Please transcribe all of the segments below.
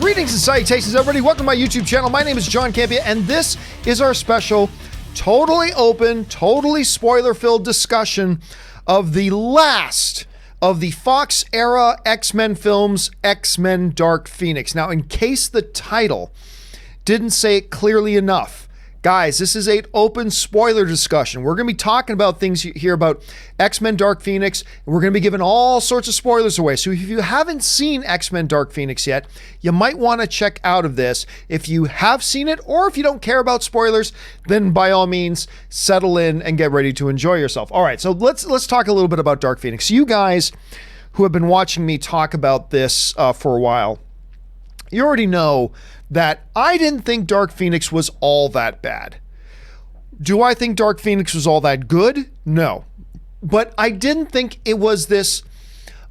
Greetings and salutations, everybody. Welcome to my YouTube channel. My name is John Campea, and this is our special, totally open, totally spoiler-filled discussion of the last of the Fox-era X-Men films, X-Men Dark Phoenix. Now, in case the title didn't say it clearly enough, guys, this is an open spoiler discussion. We're going to be talking about things here about X-Men Dark Phoenix, and we're going to be giving all sorts of spoilers away. So if you haven't seen X-Men Dark Phoenix yet, you might want to check out of this. If you have seen it, or if you don't care about spoilers, then by all means, settle in and get ready to enjoy yourself. All right, so let's talk a little bit about Dark Phoenix. You guys who have been watching me talk about this for a while, you already know that I didn't think Dark Phoenix was all that bad. Do I think Dark Phoenix was all that good? No. But I didn't think it was this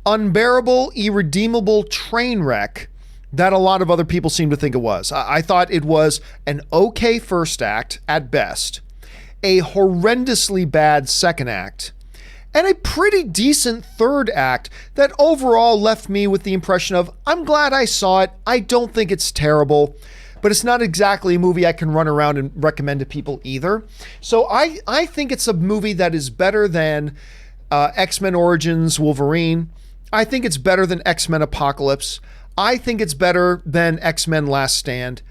unbearable, irredeemable train wreck that a lot of other people seem to think it was. I thought it was an okay first act at best, a horrendously bad second act, and a pretty decent third act that overall left me with the impression of, I'm glad I saw it. I don't think it's terrible, but it's not exactly a movie I can run around and recommend to people either. So I think it's a movie that is better than X-Men Origins Wolverine. I think it's better than X-Men Apocalypse. I think it's better than X-Men Last Stand.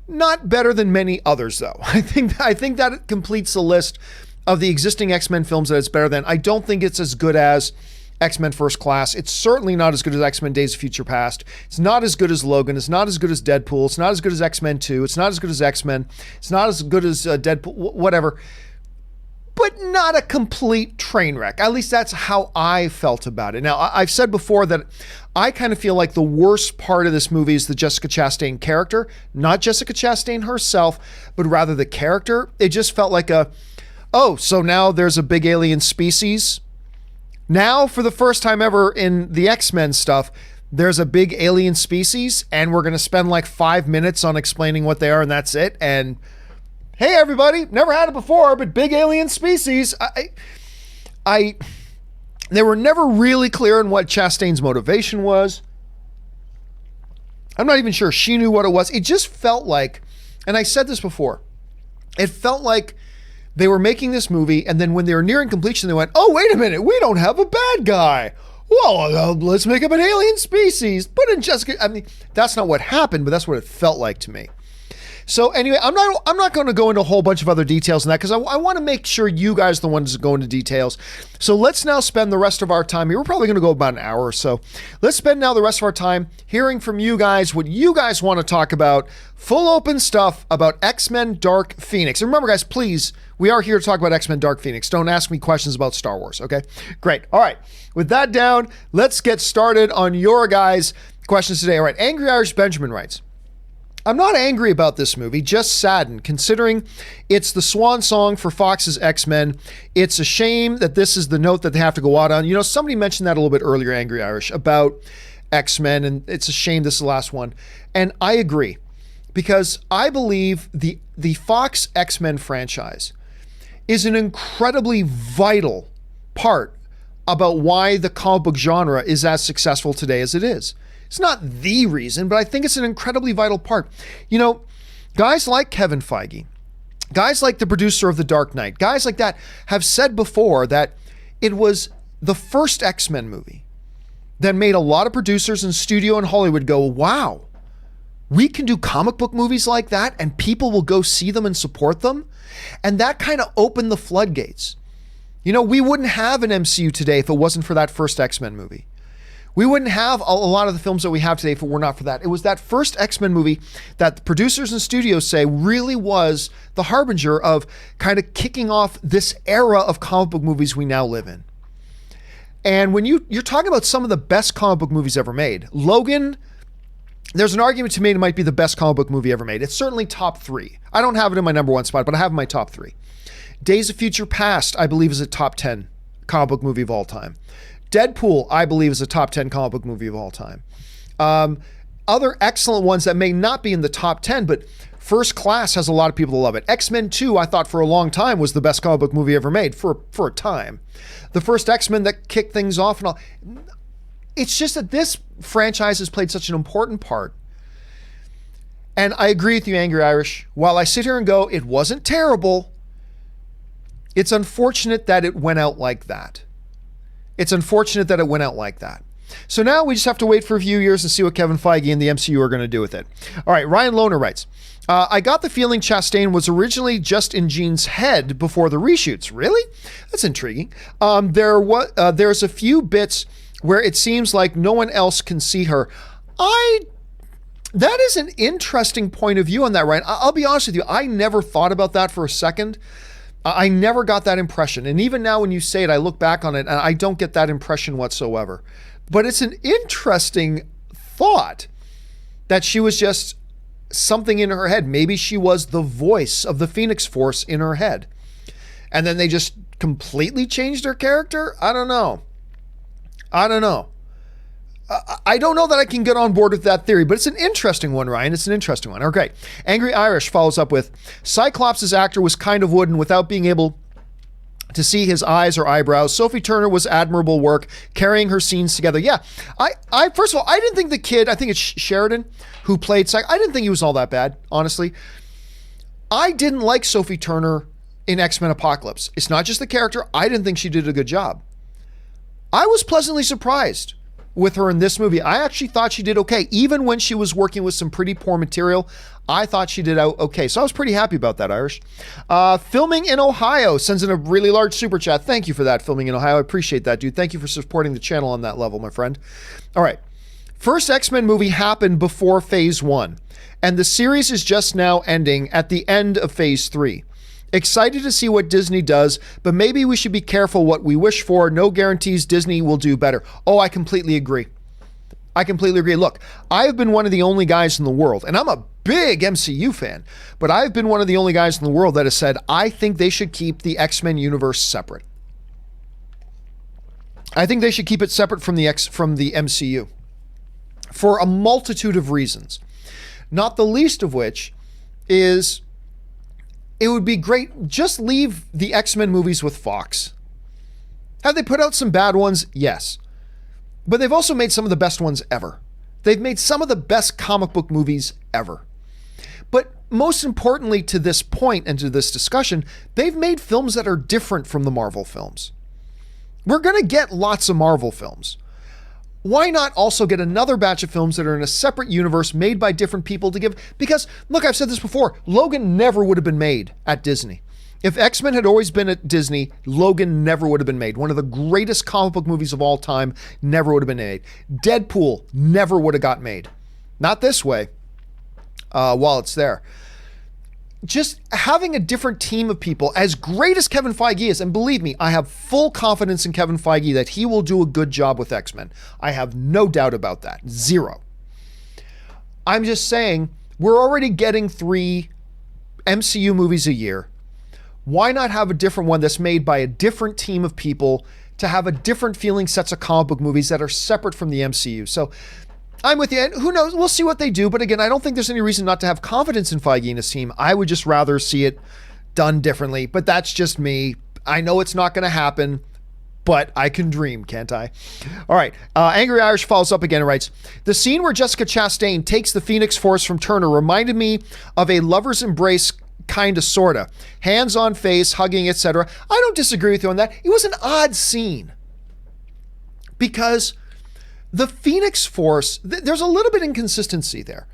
Not better than many others, though. I think that it completes the list of the existing X-Men films that it's better than. I don't think it's as good as X-Men First Class. It's certainly not as good as X-Men Days of Future Past. It's not as good as Logan. It's not as good as Deadpool. It's not as good as X-Men 2. It's not as good as X-Men. It's not as good as Deadpool, whatever. But not a complete train wreck. At least that's how I felt about it. Now, I've said before that I kind of feel like the worst part of this movie is the Jessica Chastain character. Not Jessica Chastain herself, but rather the character. It just felt like oh, so now there's a big alien species. Now, for the first time ever in the X-Men stuff, there's a big alien species, and we're going to spend like 5 minutes on explaining what they are, and that's it. And hey, everybody, never had it before, but big alien species. They were never really clear on what Chastain's motivation was. I'm not even sure she knew what it was. It just felt like, and I said this before, it felt like they were making this movie, and then when they were nearing completion, they went, oh, wait a minute, we don't have a bad guy. Well, let's make up an alien species. Put in Jessica. I mean, that's not what happened, but that's what it felt like to me. So anyway, I'm not going to go into a whole bunch of other details on that because I want to make sure you guys are the ones that go into details. So let's now spend the rest of our time here. We're probably going to go about an hour or so. Let's spend now the rest of our time hearing from you guys what you guys want to talk about. Full open stuff about X-Men Dark Phoenix. And remember, guys, please, we are here to talk about X-Men Dark Phoenix. Don't ask me questions about Star Wars, okay? Great. All right. With that down, let's get started on your guys' questions today. All right. Angry Irish Benjamin writes, I'm not angry about this movie, just saddened, considering it's the swan song for Fox's X-Men. It's a shame that this is the note that they have to go out on. You know, somebody mentioned that a little bit earlier, Angry Irish, about X-Men, and it's a shame this is the last one. And I agree, because I believe the Fox X-Men franchise is an incredibly vital part about why the comic book genre is as successful today as it is. It's not the reason, but I think it's an incredibly vital part. You know, guys like Kevin Feige, guys like the producer of The Dark Knight, guys like that have said before that it was the first X-Men movie that made a lot of producers in studio and Hollywood go, wow, we can do comic book movies like that and people will go see them and support them. And that kind of opened the floodgates. You know, we wouldn't have an MCU today if it wasn't for that first X-Men movie. We wouldn't have a lot of the films that we have today if it were not for that. It was that first X-Men movie that the producers and studios say really was the harbinger of kind of kicking off this era of comic book movies we now live in. And when you're talking about some of the best comic book movies ever made, Logan, there's an argument to be made it might be the best comic book movie ever made. It's certainly top 3. I don't have it in my number 1 spot, but I have it in my top 3. Days of Future Past, I believe, is a top 10 comic book movie of all time. Deadpool, I believe, is a top 10 comic book movie of all time. Other excellent ones that may not be in the top 10, but First Class has a lot of people that love it. X-Men 2, I thought for a long time was the best comic book movie ever made for a time. The first X-Men that kicked things off and all. It's just that this franchise has played such an important part And I agree with you, Angry Irish. While I sit here and go, it wasn't terrible, it's unfortunate that it went out like that. It's unfortunate that it went out like that. So now we just have to wait for a few years and see what Kevin Feige and the MCU are going to do with it. All right, Ryan Lohner writes, I got the feeling Chastain was originally just in Jean's head before the reshoots. Really? That's intriguing. There's a few bits where it seems like no one else can see her. That is an interesting point of view on that, Ryan. I'll be honest with you. I never thought about that for a second. I never got that impression. And even now when you say it, I look back on it and I don't get that impression whatsoever. But it's an interesting thought that she was just something in her head. Maybe she was the voice of the Phoenix Force in her head. And then they just completely changed her character? I don't know. I don't know that I can get on board with that theory, but it's an interesting one, Ryan. It's an interesting one. Okay. Angry Irish follows up with, Cyclops' actor was kind of wooden without being able to see his eyes or eyebrows. Sophie Turner was admirable work carrying her scenes together. Yeah. I first of all, I didn't think the kid, I think it's Sheridan who played I didn't think he was all that bad, honestly. I didn't like Sophie Turner in X-Men Apocalypse. It's not just the character. I didn't think she did a good job. I was pleasantly surprised with her in this movie. I actually thought she did okay. Even when she was working with some pretty poor material, I thought she did okay. So I was pretty happy about that, Irish. Filming in Ohio sends in a really large super chat. Thank you for that, Filming in Ohio. I appreciate that, dude. Thank you for supporting the channel on that level, my friend. All right. First X-Men movie happened before Phase 1, and the series is just now ending at the end of Phase 3. Excited to see what Disney does, but maybe we should be careful what we wish for. No guarantees Disney will do better. Oh, I completely agree. Look, I've been one of the only guys in the world, and I'm a big MCU fan, but I've been one of the only guys in the world that has said, I think they should keep the X-Men universe separate. I think they should keep it separate from the MCU for a multitude of reasons, not the least of which is it would be great, just leave the X-Men movies with Fox. Have they put out some bad ones? Yes. But they've also made some of the best ones ever. They've made some of the best comic book movies ever. But most importantly to this point and to this discussion, they've made films that are different from the Marvel films. We're going to get lots of Marvel films. Why not also get another batch of films that are in a separate universe made by different people to give? Because, look, I've said this before, Logan never would have been made at Disney. If X-Men had always been at Disney, Logan never would have been made. One of the greatest comic book movies of all time never would have been made. Deadpool never would have got made. Not this way, while it's there. Just having a different team of people, as great as Kevin Feige is, and believe me, I have full confidence in Kevin Feige that he will do a good job with X-Men. I have no doubt about that. Zero. I'm just saying, we're already getting 3 MCU movies a year. Why not have a different one that's made by a different team of people to have a different feeling sets of comic book movies that are separate from the MCU? So I'm with you, and who knows, we'll see what they do. But again, I don't think there's any reason not to have confidence in Feige and his team. I would just rather see it done differently, but that's just me. I know it's not going to happen, but I can dream, can't I? All right, Angry Irish follows up again and writes, the scene where Jessica Chastain takes the Phoenix Force from Turner reminded me of a lover's embrace, kind of, sorta. Hands on face, hugging, etc. I don't disagree with you on that. It was an odd scene because the Phoenix Force, there's a little bit of inconsistency there.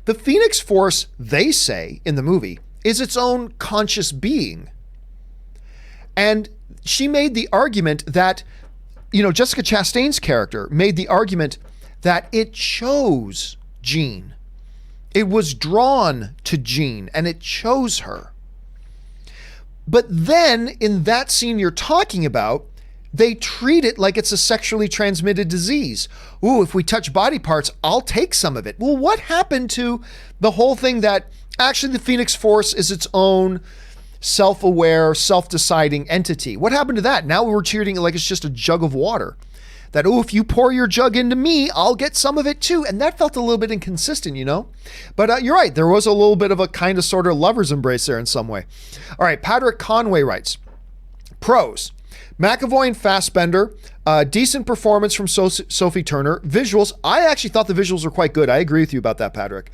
The Phoenix Force, they say in the movie, is its own conscious being. And she made the argument that, Jessica Chastain's character made the argument that it chose Jean. It was drawn to Jean and it chose her. But then in that scene you're talking about, they treat it like it's a sexually transmitted disease. Ooh, if we touch body parts, I'll take some of it. Well, what happened to the whole thing that actually the Phoenix Force is its own self-aware, self-deciding entity? What happened to that? Now we're treating it like it's just a jug of water. That, if you pour your jug into me, I'll get some of it too. And that felt a little bit inconsistent, But you're right. There was a little bit of a kind of sort of lover's embrace there in some way. All right. Patrick Conway writes, pros. McAvoy and Fassbender, decent performance from Sophie Turner. Visuals, I actually thought the visuals were quite good. I agree with you about that, Patrick.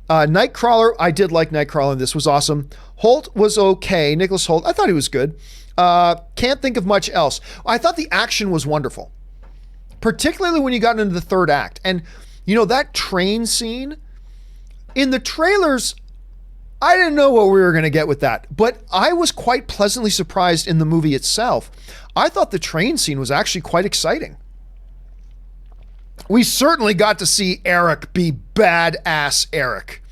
Nightcrawler, I did like Nightcrawler, and this was awesome. Holt was okay. Nicholas Holt, I thought he was good. Can't think of much else. I thought the action was wonderful, particularly when you got into the third act. And, you know, that train scene, in the trailers, I didn't know what we were going to get with that, but I was quite pleasantly surprised in the movie itself. I thought the train scene was actually quite exciting. We certainly got to see Eric be badass Eric.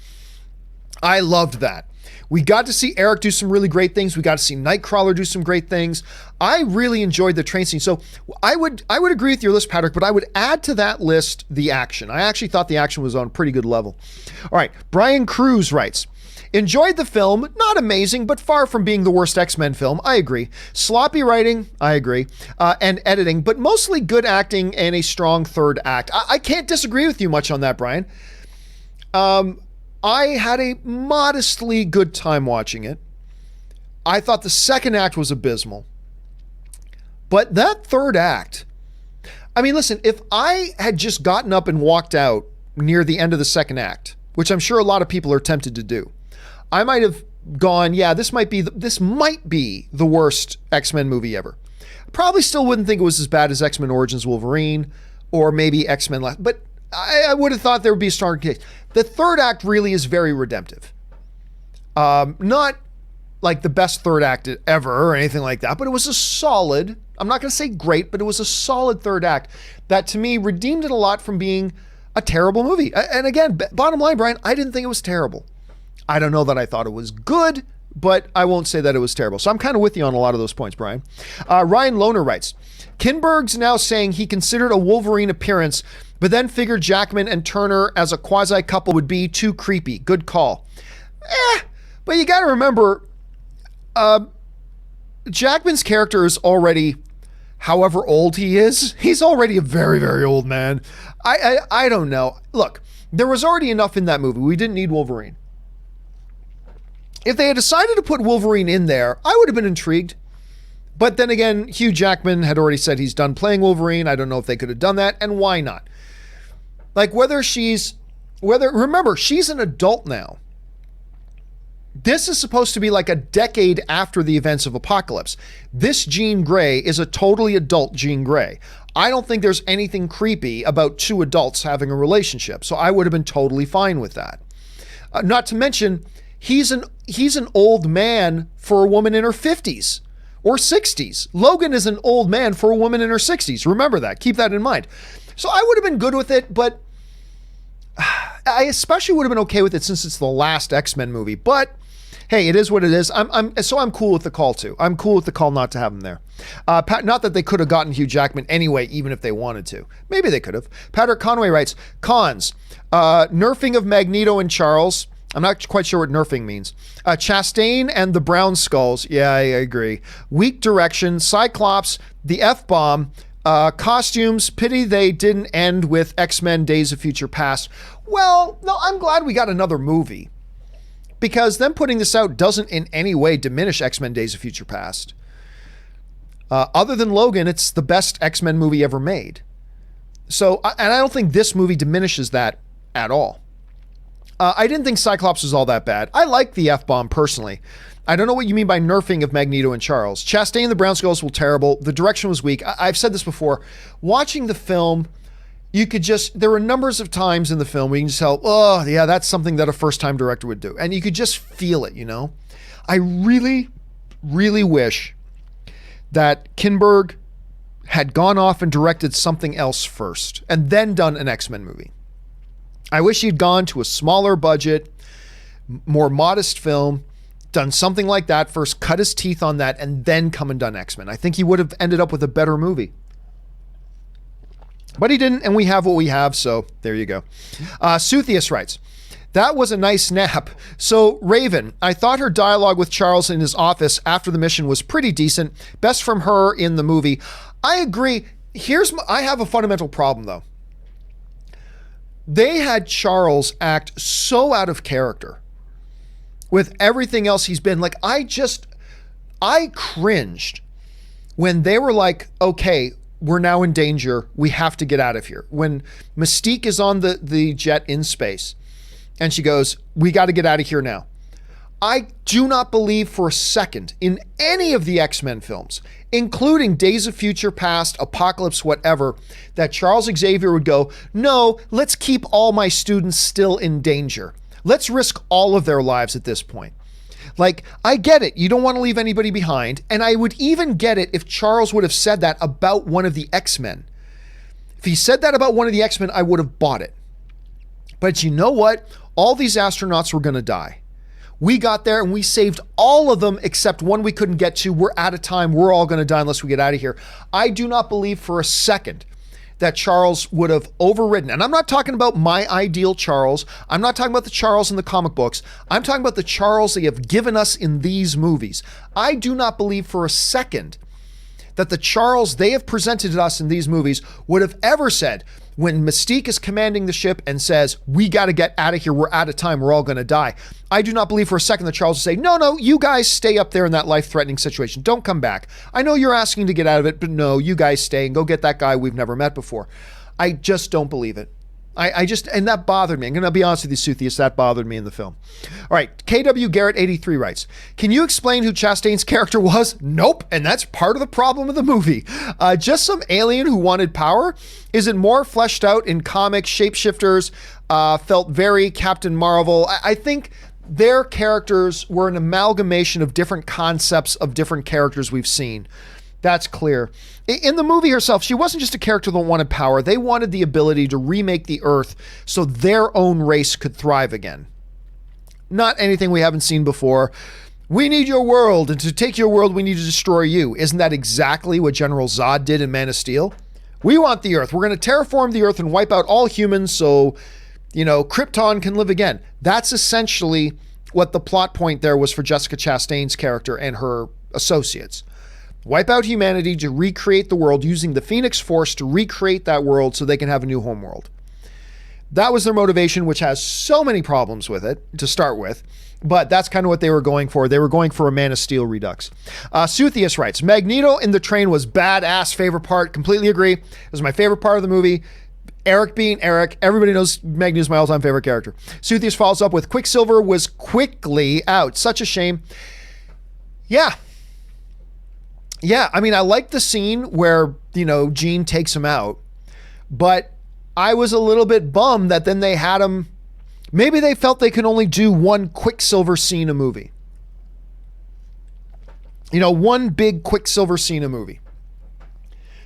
I loved that. We got to see Eric do some really great things. We got to see Nightcrawler do some great things. I really enjoyed the train scene. So I would agree with your list, Patrick, but I would add to that list the action. I actually thought the action was on a pretty good level. All right, Brian Cruz writes, enjoyed the film, not amazing, but far from being the worst X-Men film. I agree. Sloppy writing, I agree, and editing, but mostly good acting and a strong third act. I can't disagree with you much on that, Brian. I had a modestly good time watching it. I thought the second act was abysmal. But that third act, I mean, listen, if I had just gotten up and walked out near the end of the second act, which I'm sure a lot of people are tempted to do, I might have gone, yeah, this might be the worst X-Men movie ever. Probably still wouldn't think it was as bad as X-Men Origins Wolverine or maybe X-Men Last, but I would have thought there would be a stronger case. The third act really is very redemptive. Not like the best third act ever or anything like that, but it was a solid, I'm not going to say great, but it was a solid third act that to me redeemed it a lot from being a terrible movie. And again, bottom line, Brian, I didn't think it was terrible. I don't know that I thought it was good, but I won't say that it was terrible. So I'm kind of with you on a lot of those points, Brian. Ryan Lohner writes, Kinberg's now saying he considered a Wolverine appearance, but then figured Jackman and Turner as a quasi-couple would be too creepy. Good call. But you got to remember, Jackman's character is already, however old he is, he's already a very, very old man. I don't know. Look, there was already enough in that movie. We didn't need Wolverine. If they had decided to put Wolverine in there, I would have been intrigued. But then again, Hugh Jackman had already said he's done playing Wolverine. I don't know if they could have done that, and why not? Like remember, she's an adult now. This is supposed to be like a decade after the events of Apocalypse. This Jean Grey is a totally adult Jean Grey. I don't think there's anything creepy about two adults having a relationship, so I would have been totally fine with that. Not to mention, he's an old man for a woman in her 50s or 60s. Logan is an old man for a woman in her 60s. Remember that. Keep that in mind. So I would have been good with it, but I especially would have been okay with it since it's the last X-Men movie. But hey, it is what it is. I'm cool with the call too. I'm cool with the call not to have him there. Not that they could have gotten Hugh Jackman anyway, even if they wanted to. Maybe they could have. Patrick Conway writes, cons, nerfing of Magneto and Charles. I'm not quite sure what nerfing means. Chastain and the Brown Skulls. Yeah, I agree. Weak direction. Cyclops, the F-bomb. Costumes. Pity they didn't end with X-Men Days of Future Past. Well, no, I'm glad we got another movie. Because them putting this out doesn't in any way diminish X-Men Days of Future Past. Other than Logan, it's the best X-Men movie ever made. So, and I don't think this movie diminishes that at all. I didn't think Cyclops was all that bad. I like the F-bomb personally. I don't know what you mean by nerfing of Magneto and Charles. Chastain and the Brown Skulls were terrible. The direction was weak. I've said this before. Watching the film, there were numbers of times in the film where you can just tell, oh, yeah, that's something that a first-time director would do. And you could just feel it, you know? I really, really wish that Kinberg had gone off and directed something else first and then done an X-Men movie. I wish he'd gone to a smaller budget, more modest film, done something like that first, cut his teeth on that, and then come and done X-Men. I think he would have ended up with a better movie. But he didn't, and we have what we have, so there you go. Suthius writes, that was a nice nap. So, Raven, I thought her dialogue with Charles in his office after the mission was pretty decent. Best from her in the movie. I agree. I have a fundamental problem, though. They had Charles act so out of character with everything else he's been. Like, I cringed when they were like, okay, we're now in danger, we have to get out of here. When Mystique is on the jet in space and she goes, we got to get out of here now. I do not believe for a second in any of the X-Men films, including Days of Future Past, Apocalypse, whatever, that Charles Xavier would go, no, let's keep all my students still in danger. Let's risk all of their lives at this point. Like, I get it. You don't want to leave anybody behind. And I would even get it if Charles would have said that about one of the X-Men. If he said that about one of the X-Men, I would have bought it. But you know what? All these astronauts were going to die. We got there and we saved all of them except one we couldn't get to. We're out of time. We're all going to die unless we get out of here. I do not believe for a second that Charles would have overridden. And I'm not talking about my ideal Charles. I'm not talking about the Charles in the comic books. I'm talking about the Charles they have given us in these movies. I do not believe for a second that the Charles they have presented to us in these movies would have ever said, when Mystique is commanding the ship and says, we got to get out of here, we're out of time, we're all going to die. I do not believe for a second that Charles will say, no, you guys stay up there in that life-threatening situation. Don't come back. I know you're asking to get out of it, but no, you guys stay and go get that guy we've never met before. I just don't believe it. And that bothered me. I'm going to be honest with you, Suthius, that bothered me in the film. All right, KW Garrett 83 writes, can you explain who Chastain's character was? Nope, and that's part of the problem of the movie. Just some alien who wanted power? Is it more fleshed out in comics? Shapeshifters felt very Captain Marvel. I think their characters were an amalgamation of different concepts of different characters we've seen. That's clear. In the movie herself, she wasn't just a character that wanted power. They wanted the ability to remake the Earth so their own race could thrive again. Not anything we haven't seen before. We need your world, and to take your world, we need to destroy you. Isn't that exactly what General Zod did in Man of Steel? We want the Earth. We're going to terraform the Earth and wipe out all humans so, Krypton can live again. That's essentially what the plot point there was for Jessica Chastain's character and her associates. Wipe out humanity to recreate the world using the Phoenix Force to recreate that world so they can have a new homeworld. That was their motivation, which has so many problems with it to start with, but that's kind of what they were going for. They were going for a Man of Steel redux. Suthius writes, Magneto in the train was badass, favorite part, completely agree. It was my favorite part of the movie. Eric being Eric, everybody knows Magneto's my all-time favorite character. Suthius follows up with Quicksilver was quickly out. Such a shame. Yeah, I mean, I like the scene where, Jean takes him out, but I was a little bit bummed that then they had him, maybe they felt they could only do one Quicksilver scene a movie. One big Quicksilver scene a movie.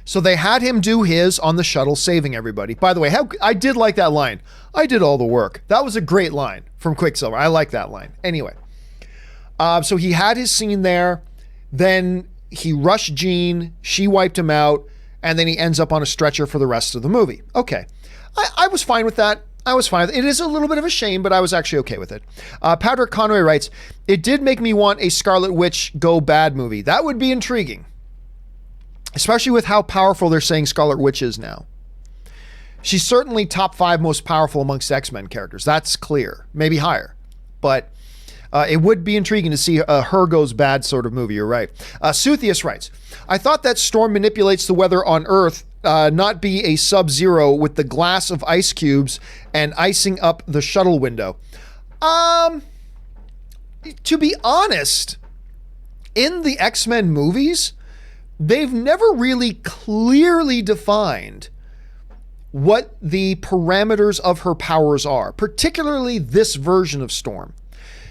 So they had him do his on the shuttle, saving everybody. By the way, I did like that line. I did all the work. That was a great line from Quicksilver. I like that line. Anyway, so he had his scene there, then he rushed Jean, she wiped him out, and then he ends up on a stretcher for the rest of the movie. Okay. I was fine with that. It is a little bit of a shame, but I was actually okay with it. Patrick Conway writes, it did make me want a Scarlet Witch go bad movie. That would be intriguing, especially with how powerful they're saying Scarlet Witch is now. She's certainly top 5 most powerful amongst X-Men characters. That's clear. Maybe higher. But it would be intriguing to see a her goes bad sort of movie. You're right. Suthius writes, I thought that Storm manipulates the weather on Earth, not be a Sub-Zero with the glass of ice cubes and icing up the shuttle window. To be honest, in the X-Men movies, they've never really clearly defined what the parameters of her powers are, particularly this version of Storm.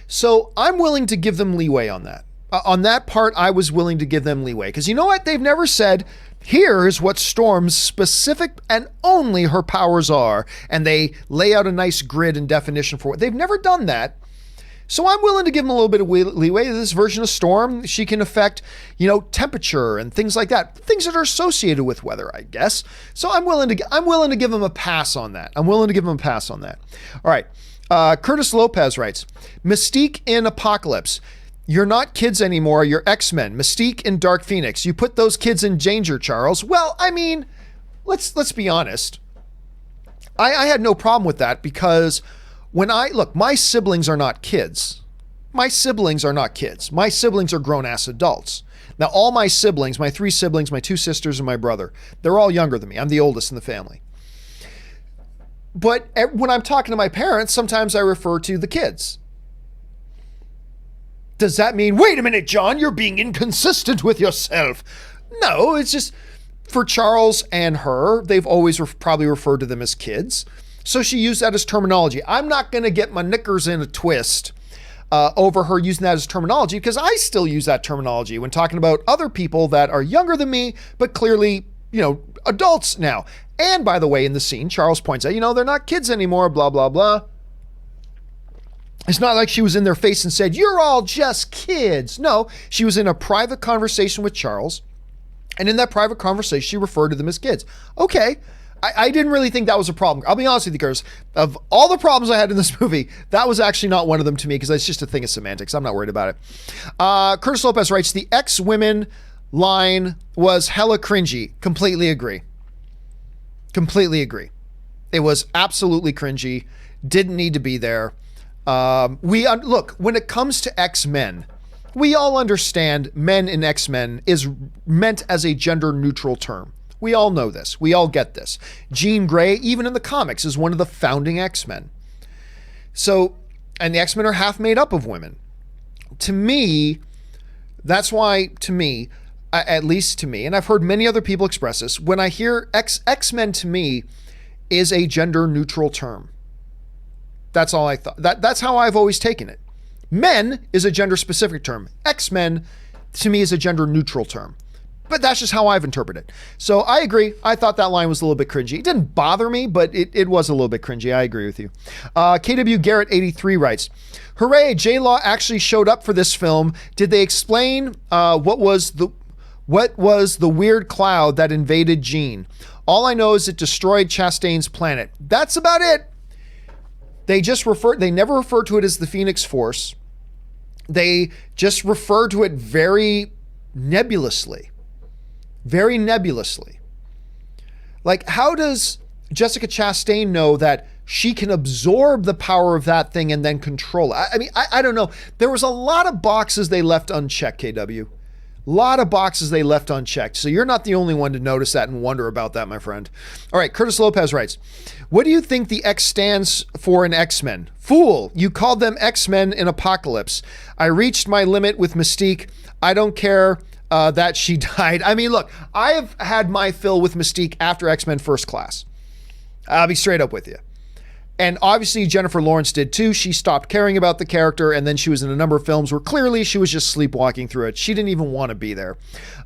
So I'm willing to give them leeway on that. On that part, I was willing to give them leeway. Because you know what? They've never said, here is what Storm's specific and only her powers are. And they lay out a nice grid and definition for it. They've never done that. So I'm willing to give them a little bit of leeway. This version of Storm, she can affect, temperature and things like that. Things that are associated with weather, I guess. So I'm willing to give them a pass on that. All right. Curtis Lopez writes, Mystique in Apocalypse. You're not kids anymore. You're X-Men. Mystique in Dark Phoenix. You put those kids in danger, Charles. Well, I mean, let's be honest. I had no problem with that because my siblings are not kids. My siblings are not kids. My siblings are grown-ass adults. Now, all my siblings, my 3 siblings, my 2 sisters, and my brother, they're all younger than me. I'm the oldest in the family. But when I'm talking to my parents, sometimes I refer to the kids. Does that mean, wait a minute, John, you're being inconsistent with yourself? No, it's just for Charles and her, they've always probably referred to them as kids. So she used that as terminology. I'm not going to get my knickers in a twist over her using that as terminology, because I still use that terminology when talking about other people that are younger than me, but clearly, adults now. And by the way, in the scene, Charles points out, they're not kids anymore, blah, blah, blah. It's not like she was in their face and said, you're all just kids. No, she was in a private conversation with Charles. And in that private conversation, she referred to them as kids. Okay. I didn't really think that was a problem. I'll be honest with you, Curtis. Of all the problems I had in this movie, that was actually not one of them to me, because it's just a thing of semantics. I'm not worried about it. Curtis Lopez writes, the ex-women line was hella cringy. Completely agree. Completely agree. It was absolutely cringy. Didn't need to be there. Look, when it comes to X-Men, we all understand men in X-Men is meant as a gender-neutral term. We all know this. We all get this. Jean Grey, even in the comics, is one of the founding X-Men. So, and the X-Men are half made up of women. To me, that's why, at least to me, and I've heard many other people express this, when I hear X-Men, to me, is a gender-neutral term. That's all I thought. That's how I've always taken it. Men is a gender-specific term. X-Men, to me, is a gender-neutral term. But that's just how I've interpreted it. So I agree. I thought that line was a little bit cringy. It didn't bother me, but it was a little bit cringy. I agree with you. KW Garrett 83 writes, hooray, J-Law actually showed up for this film. Did they explain what was the weird cloud that invaded Jean? All I know is it destroyed Chastain's planet. That's about it. They never referred to it as the Phoenix Force. They just referred to it very nebulously. Very nebulously. Like, how does Jessica Chastain know that she can absorb the power of that thing and then control it? I mean, I don't know. There was a lot of boxes they left unchecked, KW. A lot of boxes they left unchecked. So you're not the only one to notice that and wonder about that, my friend. All right, Curtis Lopez writes, what do you think the X stands for in X-Men? Fool, you called them X-Men in Apocalypse. I reached my limit with Mystique. I don't care that she died. I mean, look, I have had my fill with Mystique after X-Men First Class. I'll be straight up with you. And obviously Jennifer Lawrence did too. She stopped caring about the character, and then she was in a number of films where clearly she was just sleepwalking through it. She didn't even want to be there.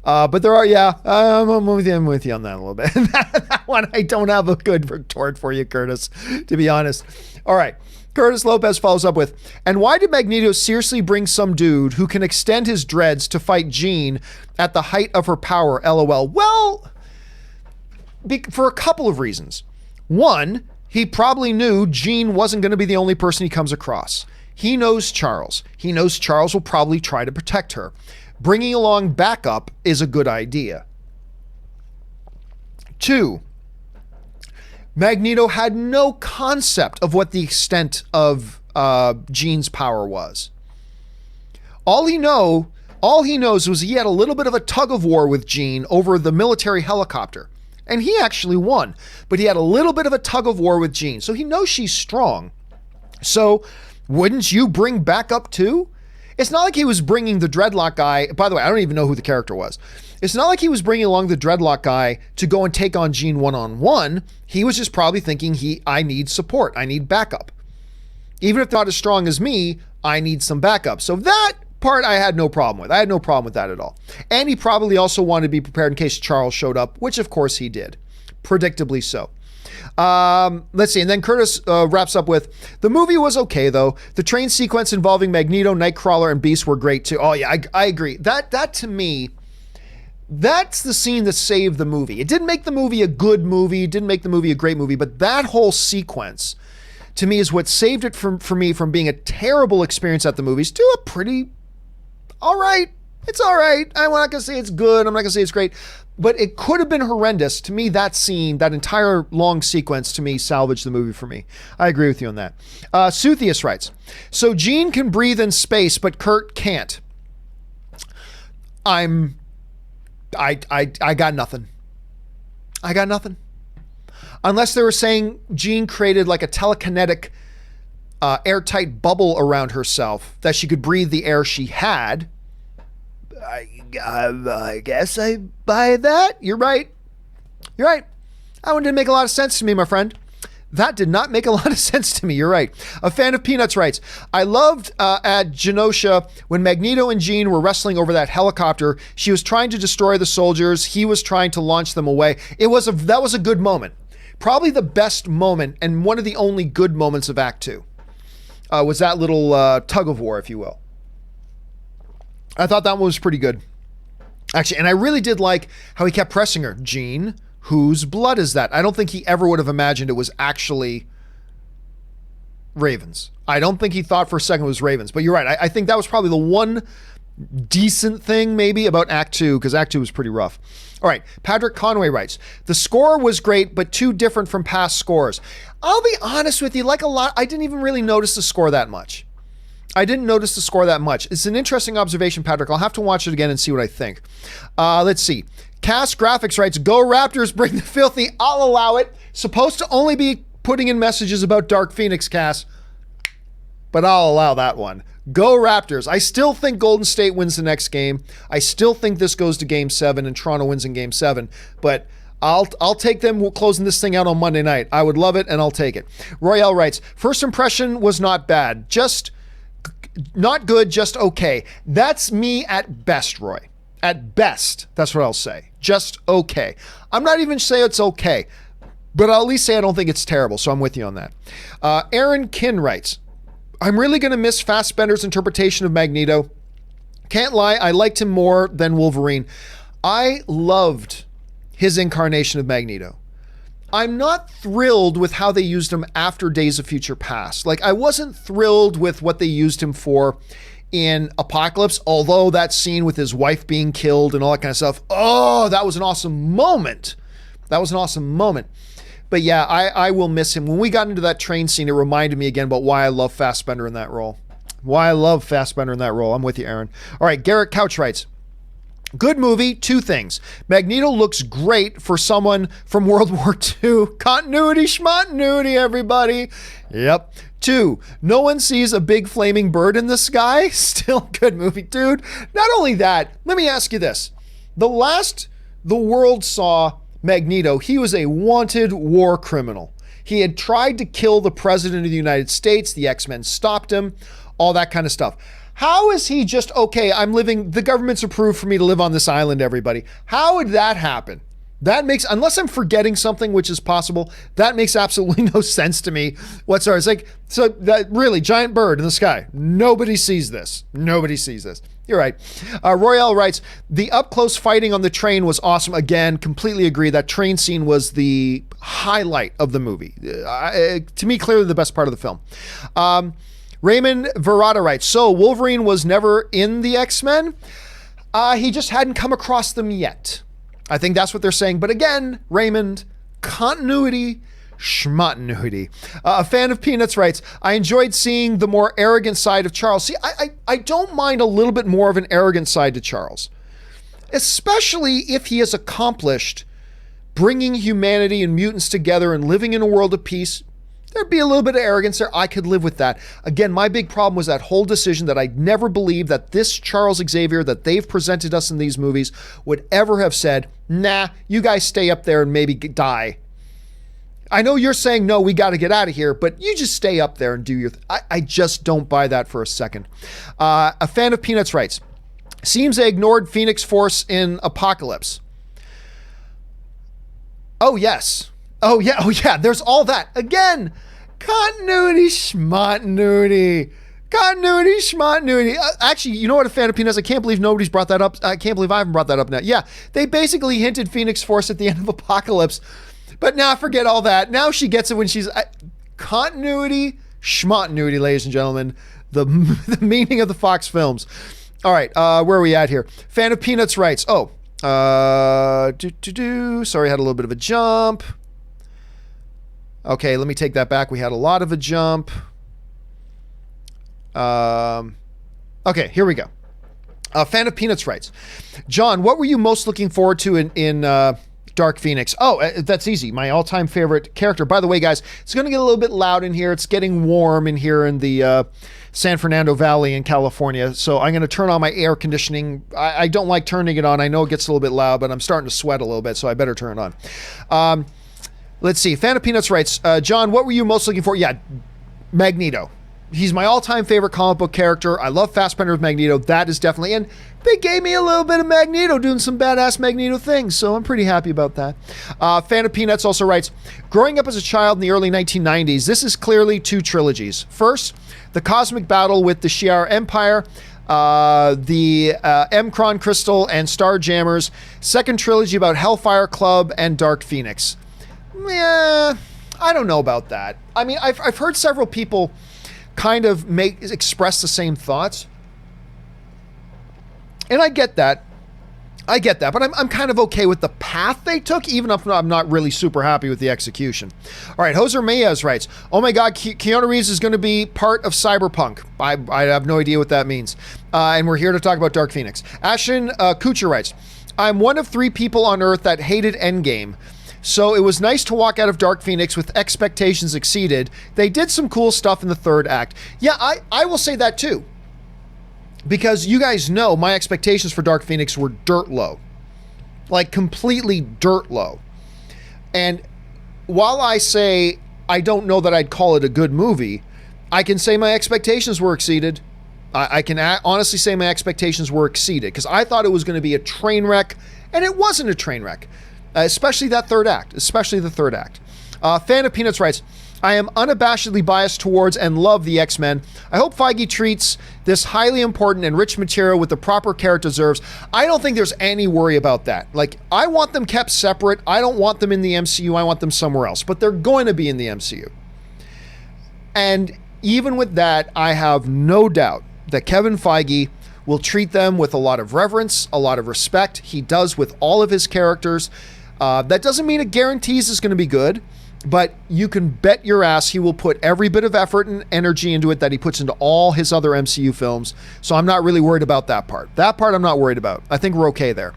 But there are, I'm with you on that a little bit. That one, I don't have a good retort for you, Curtis, to be honest. All right. Curtis Lopez follows up with, and why did Magneto seriously bring some dude who can extend his dreads to fight Jean at the height of her power, LOL? Well, for a couple of reasons. One, he probably knew Jean wasn't going to be the only person he comes across. He knows Charles. He knows Charles will probably try to protect her. Bringing along backup is a good idea. Two, Magneto had no concept of what the extent of Jean's power was. All he knows was he had a little bit of a tug of war with Jean over the military helicopter. And he actually won. But he had a little bit of a tug of war with Jean. So he knows she's strong. So wouldn't you bring backup too? It's not like he was bringing the Dreadlock guy. By the way, I don't even know who the character was. It's not like he was bringing along the Dreadlock guy to go and take on Jean one-on-one. He was just probably thinking, I need support. I need backup. Even if they're not as strong as me, I need some backup. So that part I had no problem with. I had no problem with that at all. And he probably also wanted to be prepared in case Charles showed up, which of course he did. Predictably so. Let's see. And then Curtis wraps up with, the movie was okay though. The train sequence involving Magneto, Nightcrawler, and Beast were great too. Oh yeah, I agree. That to me, that's the scene that saved the movie. It didn't make the movie a good movie. It didn't make the movie a great movie, but that whole sequence to me is what saved it for me from being a terrible experience at the movies to a pretty all right It's all right. I'm not going to say it's good. I'm not going to say it's great. But it could have been horrendous. To me, that scene, that entire long sequence, to me, salvaged the movie for me. I agree with you on that. Suthius writes, so Jean can breathe in space, but Kurt can't. I got nothing. I got nothing. Unless they were saying Jean created like a telekinetic airtight bubble around herself that she could breathe the air she had. I guess I buy that. You're right. You're right. That one didn't make a lot of sense to me, my friend. That did not make a lot of sense to me. You're right. A fan of Peanuts writes, I loved at Genosha when Magneto and Jean were wrestling over that helicopter. She was trying to destroy the soldiers. He was trying to launch them away. That was a good moment. Probably the best moment and one of the only good moments of Act 2 was that little tug of war, if you will. I thought that one was pretty good. Actually, and I really did like how he kept pressing her. Jean, whose blood is that? I don't think he ever would have imagined it was actually Raven's. I don't think he thought for a second it was Raven's. But you're right. I think that was probably the one decent thing maybe about Act 2, because Act 2 was pretty rough. All right. Patrick Conway writes, the score was great, but too different from past scores. I'll be honest with you, I didn't even really notice the score that much. It's an interesting observation, Patrick. I'll have to watch it again and see what I think. Let's see. Cass Graphics writes, go Raptors, bring the filthy. I'll allow it. Supposed to only be putting in messages about Dark Phoenix, Cass, but I'll allow that one. Go Raptors. I still think Golden State wins the next game. I still think this goes to Game 7 and Toronto wins in Game 7, but I'll take them closing this thing out on Monday night. I would love it, and I'll take it. Royale writes, first impression was not bad. Just not good, just okay. That's me at best, Roy. At best, that's what I'll say. Just okay. I'm not even saying it's okay, but I'll at least say I don't think it's terrible, so I'm with you on that. Aaron Kin writes, I'm really going to miss Fassbender's interpretation of Magneto. Can't lie, I liked him more than Wolverine. I loved his incarnation of Magneto. I'm not thrilled with how they used him after Days of Future Past. I wasn't thrilled with what they used him for in Apocalypse, although that scene with his wife being killed and all that kind of stuff, that was an awesome moment. But yeah, I will miss him. When we got into that train scene, it reminded me again about why I love Fassbender in that role. I'm with you, Aaron. All right, Garrett Couch writes, good movie, two things. Magneto looks great for someone from World War II. Continuity, schmontinuity, everybody. Yep. 2, no one sees a big flaming bird in the sky. Still good movie, dude. Not only that, let me ask you this. The last the world saw Magneto, he was a wanted war criminal. He had tried to kill the president of the United States. The X-Men stopped him, all that kind of stuff. How is he just, okay, the government's approved for me to live on this island, everybody. How would that happen? Unless I'm forgetting something, which is possible, that makes absolutely no sense to me whatsoever. It's so that really, giant bird in the sky. Nobody sees this. You're right. Royale writes, the up-close fighting on the train was awesome. Again, completely agree. That train scene was the highlight of the movie. To me, clearly the best part of the film. Raymond Verrata writes, so Wolverine was never in the X-Men? He just hadn't come across them yet. I think that's what they're saying. But again, Raymond, continuity, schmontinuity. A fan of Peanuts writes, I enjoyed seeing the more arrogant side of Charles. See, I don't mind a little bit more of an arrogant side to Charles, especially if he has accomplished bringing humanity and mutants together and living in a world of peace. There'd be a little bit of arrogance there. I could live with that. Again, my big problem was that whole decision that I never believed that this Charles Xavier that they've presented us in these movies would ever have said, nah, you guys stay up there and maybe die. I know you're saying, no, we got to get out of here, but you just stay up there and do your I just don't buy that for a second. A fan of Peanuts writes, seems they ignored Phoenix Force in Apocalypse. Oh, yes. Oh, yeah. There's all that. Again, continuity, schmontinuity. Actually, you know what, a fan of Peanuts? I can't believe nobody's brought that up. I can't believe I haven't brought that up now. Yeah, they basically hinted Phoenix Force at the end of Apocalypse. But now forget all that. Now she gets it when she's... continuity, schmontinuity, ladies and gentlemen. The meaning of the Fox films. All right, where are we at here? Fan of Peanuts writes, sorry, I had a little bit of a jump. Okay, let me take that back. We had a lot of a jump. Okay, here we go. Fan of Peanuts writes, John, what were you most looking forward to in Dark Phoenix? Oh, that's easy. My all-time favorite character. By the way, guys, it's going to get a little bit loud in here. It's getting warm in here in the San Fernando Valley in California. So I'm going to turn on my air conditioning. I don't like turning it on. I know it gets a little bit loud, but I'm starting to sweat a little bit, so I better turn it on. Let's see. Fan of Peanuts writes, John, what were you most looking for? Yeah, Magneto. He's my all-time favorite comic book character. I love Fassbender with Magneto. That is definitely, and they gave me a little bit of Magneto doing some badass Magneto things, so I'm pretty happy about that. Fan of Peanuts also writes, growing up as a child in the early 1990s, this is clearly two trilogies. First, the cosmic battle with the Shi'ar Empire, the M'Kraan Crystal and Starjammers. Second trilogy about Hellfire Club and Dark Phoenix. Yeah, I don't know about that. I mean, I've heard several people kind of express the same thoughts. And I get that, but I'm kind of okay with the path they took, even if I'm not really super happy with the execution. All right, Hoser Mayes writes, oh my God, Keanu Reeves is going to be part of Cyberpunk. I have no idea what that means. And we're here to talk about Dark Phoenix. Ashton Kutcher writes, I'm one of 3 people on Earth that hated Endgame. So it was nice to walk out of Dark Phoenix with expectations exceeded. They did some cool stuff in the third act. Yeah, I will say that too. Because you guys know my expectations for Dark Phoenix were dirt low. Like completely dirt low. And while I say I don't know that I'd call it a good movie, I can say my expectations were exceeded. I can honestly say my expectations were exceeded. Because I thought it was going to be a train wreck. And it wasn't a train wreck. Especially that third act. Especially the third act. Fan of Peanuts writes, I am unabashedly biased towards and love the X-Men. I hope Feige treats this highly important and rich material with the proper care it deserves. I don't think there's any worry about that. Like, I want them kept separate. I don't want them in the MCU. I want them somewhere else. But they're going to be in the MCU. And even with that, I have no doubt that Kevin Feige will treat them with a lot of reverence, a lot of respect. He does with all of his characters. That doesn't mean it guarantees it's going to be good, but you can bet your ass he will put every bit of effort and energy into it that he puts into all his other MCU films. So I'm not really worried about that part. That part I'm not worried about. I think we're okay there.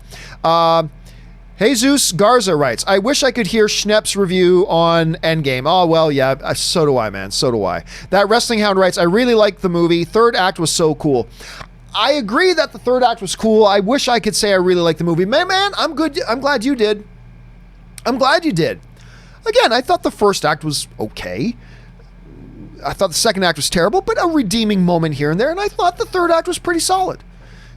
Jesus Garza writes, I wish I could hear Schnepp's review on Endgame. Oh, well, yeah, so do I, man. So do I. That Wrestling Hound writes, I really liked the movie. Third act was so cool. I agree that the third act was cool. I wish I could say I really liked the movie. Man, I'm good. I'm glad you did. I'm glad you did. Again, I thought the first act was okay. I thought the second act was terrible, but a redeeming moment here and there, and I thought the third act was pretty solid.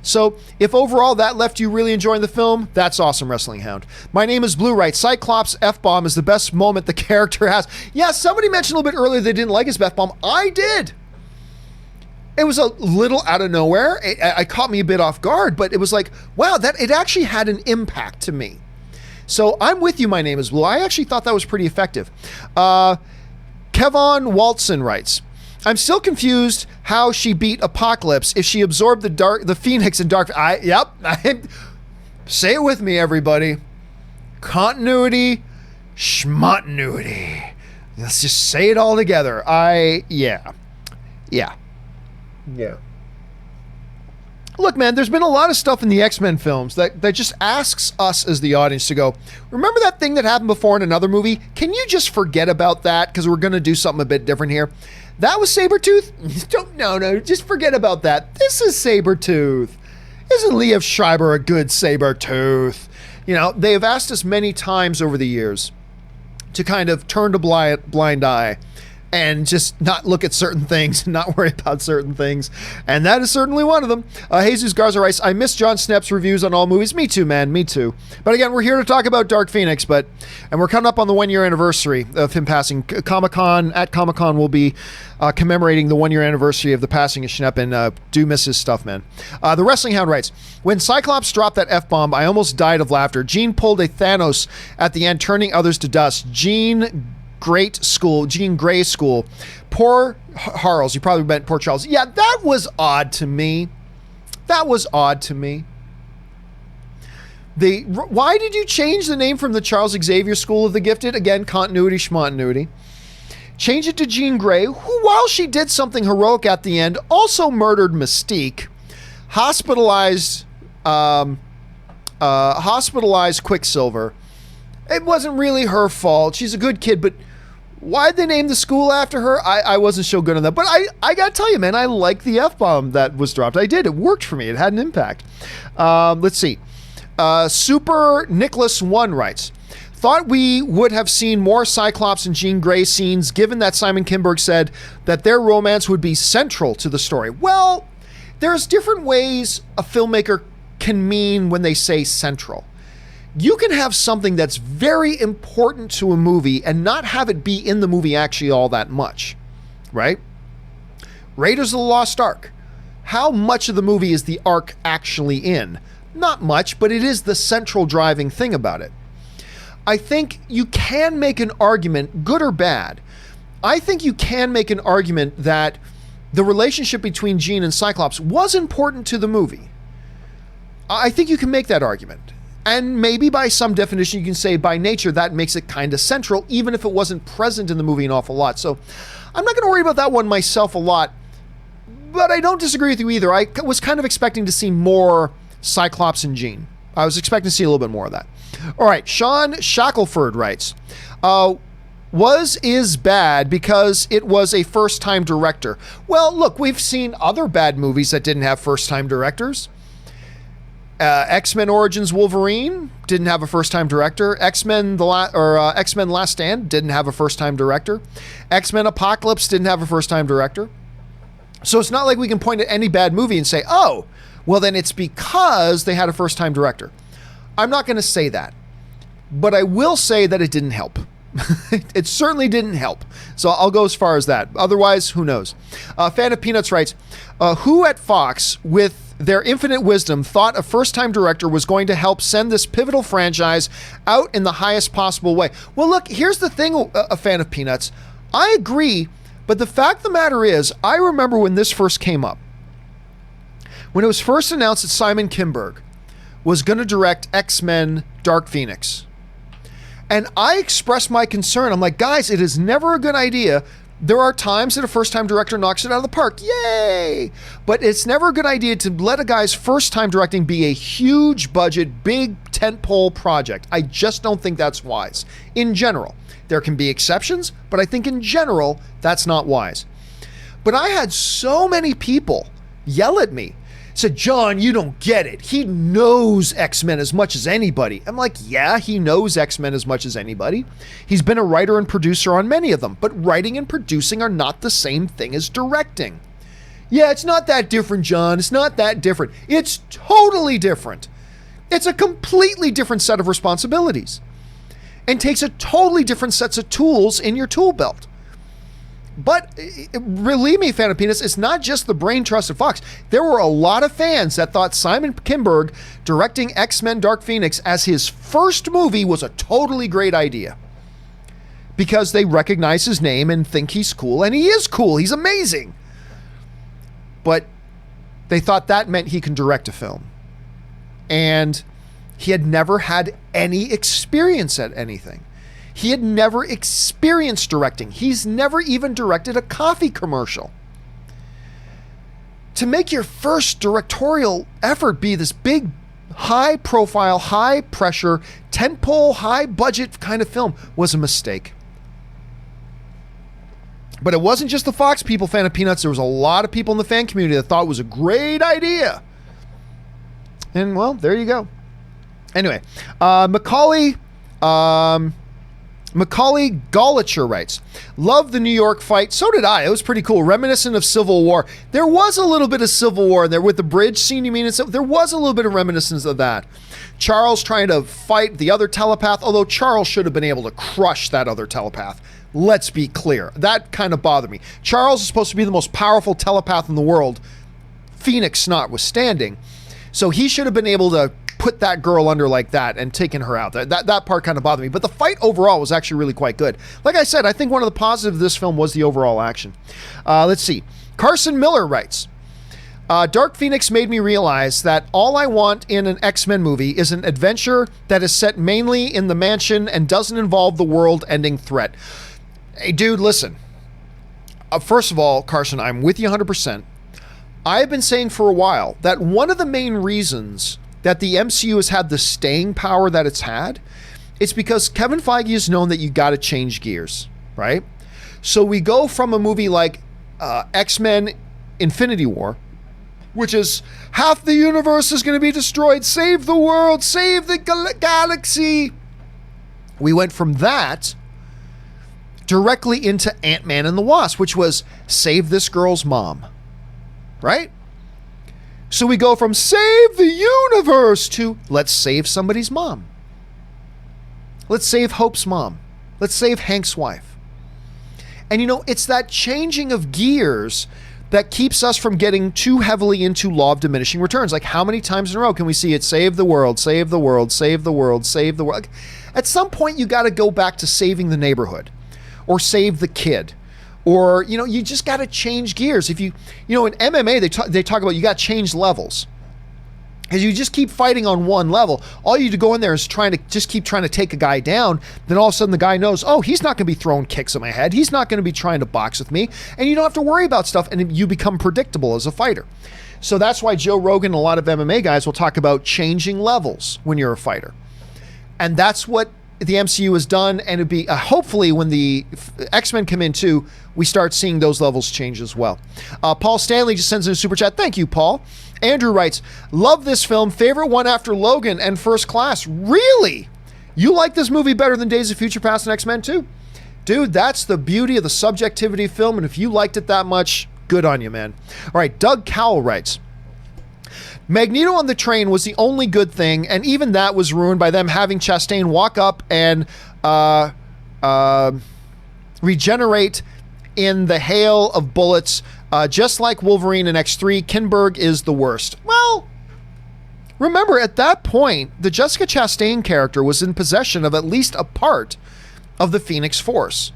So, if overall that left you really enjoying the film, that's awesome, Wrestling Hound. My name is Blue Right. Cyclops' F-bomb is the best moment the character has. Yeah, somebody mentioned a little bit earlier they didn't like his F-bomb. I did. It was a little out of nowhere. It caught me a bit off guard, but it was like, wow, that it actually had an impact to me. So I'm with you, my name is Blue. I actually thought that was pretty effective. Kevon Waltson writes, I'm still confused how she beat Apocalypse if she absorbed the Phoenix in Dark. Say it with me, everybody. Continuity, schmontinuity. Let's just say it all together. Yeah. Look, man, there's been a lot of stuff in the X-Men films that just asks us as the audience to go, remember that thing that happened before in another movie? Can you just forget about that? Because we're going to do something a bit different here. That was Sabretooth? No, just forget about that. This is Sabretooth. Isn't Liev Schreiber a good Sabretooth? You know, they have asked us many times over the years to kind of turn a blind eye and just not look at certain things and not worry about certain things. And that is certainly one of them. Jesus Garza writes, I miss John Schnepp's reviews on all movies. Me too, man. Me too. But again, we're here to talk about Dark Phoenix, and we're coming up on the 1-year anniversary of him passing. Comic-Con will be commemorating the 1-year anniversary of the passing of Schnepp, and do miss his stuff, man. The Wrestling Hound writes, when Cyclops dropped that F-bomb, I almost died of laughter. Jean pulled a Thanos at the end, turning others to dust. Jean Gray's school. Poor Harles. You probably meant poor Charles. Yeah, that was odd to me. That was odd to me. Why did you change the name from the Charles Xavier School of the Gifted? Again, continuity, schmontinuity. Change it to Jean Grey, who, while she did something heroic at the end, also murdered Mystique, hospitalized Quicksilver. It wasn't really her fault. She's a good kid, but why'd they name the school after her? I wasn't so good on that. But I gotta tell you, man, I like the F-bomb that was dropped. I did. It worked for me. It had an impact. Let's see. Super Nicholas 1 writes, thought we would have seen more Cyclops and Jean Grey scenes, given that Simon Kinberg said that their romance would be central to the story. Well, there's different ways a filmmaker can mean when they say central. You can have something that's very important to a movie and not have it be in the movie actually all that much, right? Raiders of the Lost Ark. How much of the movie is the Ark actually in? Not much, but it is the central driving thing about it. I think you can make an argument, good or bad. I think you can make an argument that the relationship between Jean and Cyclops was important to the movie. I think you can make that argument. And maybe by some definition, you can say by nature, that makes it kind of central, even if it wasn't present in the movie an awful lot. So I'm not going to worry about that one myself a lot, but I don't disagree with you either. I was kind of expecting to see more Cyclops and Jean. I was expecting to see a little bit more of that. All right, Sean Shackelford writes, is bad because it was a first-time director. Well, look, we've seen other bad movies that didn't have first-time directors. X-Men Origins Wolverine didn't have a first-time director. X-Men Last Stand didn't have a first-time director. X-Men Apocalypse didn't have a first-time director. So it's not like we can point at any bad movie and say, oh, well then it's because they had a first-time director. I'm not going to say that, but I will say that it didn't help. It certainly didn't help. So I'll go as far as that. Otherwise, who knows? Fan of Peanuts writes, who at Fox, with their infinite wisdom, thought a first-time director was going to help send this pivotal franchise out in the highest possible way? Well, look, here's the thing, a fan of Peanuts. I agree, but the fact of the matter is, I remember when this first came up. When it was first announced that Simon Kinberg was going to direct X-Men Dark Phoenix, and I expressed my concern. I'm like, guys, it is never a good idea. There are times that a first-time director knocks it out of the park. Yay! But it's never a good idea to let a guy's first-time directing be a huge budget, big tentpole project. I just don't think that's wise. In general, there can be exceptions, but I think in general, that's not wise. But I had so many people yell at me, said, John, you don't get it. He knows X-Men as much as anybody. I'm like, yeah, he knows X-Men as much as anybody. He's been a writer and producer on many of them, but writing and producing are not the same thing as directing. Yeah, it's not that different, John. It's not that different. It's totally different. It's a completely different set of responsibilities and takes a totally different sets of tools in your tool belt. But believe me, fan of Peanuts, it's not just the brain trust of Fox. There were a lot of fans that thought Simon Kinberg directing X-Men Dark Phoenix as his first movie was a totally great idea. Because they recognize his name and think he's cool, and he is cool. He's amazing. But they thought that meant he can direct a film. And he had never had any experience at anything. He had never experienced directing. He's never even directed a coffee commercial. To make your first directorial effort be this big, high profile, high pressure, tentpole, high budget kind of film was a mistake. But it wasn't just the Fox people, fan of Peanuts. There was a lot of people in the fan community that thought it was a great idea. And well, there you go. Anyway, Macaulay Golicher writes, love the New York fight. So did I. It was pretty cool. Reminiscent of Civil War. There was a little bit of Civil War there with the bridge scene, you mean? There was a little bit of reminiscence of that. Charles trying to fight the other telepath, although Charles should have been able to crush that other telepath. Let's be clear. That kind of bothered me. Charles is supposed to be the most powerful telepath in the world, Phoenix notwithstanding. So he should have been able to put that girl under like that and taken her out. That part kind of bothered me. But the fight overall was actually really quite good. Like I said, I think one of the positives of this film was the overall action. Let's see. Carson Miller writes, Dark Phoenix made me realize that all I want in an X-Men movie is an adventure that is set mainly in the mansion and doesn't involve the world-ending threat. Hey, dude, listen. First of all, Carson, I'm with you 100%. I've been saying for a while that one of the main reasons that the MCU has had the staying power that it's had, it's because Kevin Feige has known that you got to change gears, right? So we go from a movie like X-Men Infinity War, which is half the universe is going to be destroyed, save the world, save the galaxy. We went from that directly into Ant-Man and the Wasp, which was save this girl's mom, right? So we go from save the universe to let's save somebody's mom. Let's save Hope's mom. Let's save Hank's wife. And you know, it's that changing of gears that keeps us from getting too heavily into law of diminishing returns. Like, how many times in a row can we see it? Save the world, save the world, save the world, save the world. At some point, you got to go back to saving the neighborhood or save the kid. Or, you know, you just got to change gears. If you know, in MMA, they talk about you got to change levels. Because you just keep fighting on one level. All you do to go in there is trying to take a guy down. Then all of a sudden the guy knows, oh, he's not going to be throwing kicks at my head. He's not going to be trying to box with me. And you don't have to worry about stuff. And you become predictable as a fighter. So that's why Joe Rogan and a lot of MMA guys will talk about changing levels when you're a fighter. And that's what the MCU has done, and it'd be hopefully when the X-Men come in too, we start seeing those levels change as well. Paul Stanley just sends in a super chat. Thank you, Paul. Andrew writes, love this film. Favorite one after Logan and First Class. Really? You like this movie better than Days of Future Past and X-Men 2? Dude, that's the beauty of the subjectivity of film, and if you liked it that much, good on you, man. All right, Doug Cowell writes, Magneto on the train was the only good thing, and even that was ruined by them having Chastain walk up and regenerate in the hail of bullets. Just like Wolverine in X3, Kinberg is the worst. Well, remember, at that point, the Jessica Chastain character was in possession of at least a part of the Phoenix Force.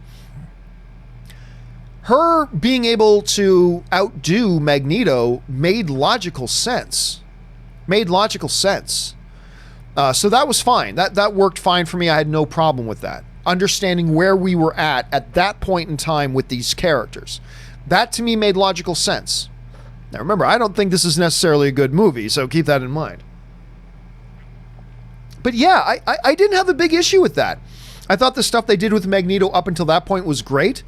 Her being able to outdo Magneto made logical sense. So that was fine. That worked fine for me. I had no problem with that. Understanding where we were at that point in time with these characters. That to me made logical sense. Now remember, I don't think this is necessarily a good movie, so keep that in mind. But yeah, I didn't have a big issue with that. I thought the stuff they did with Magneto up until that point was great.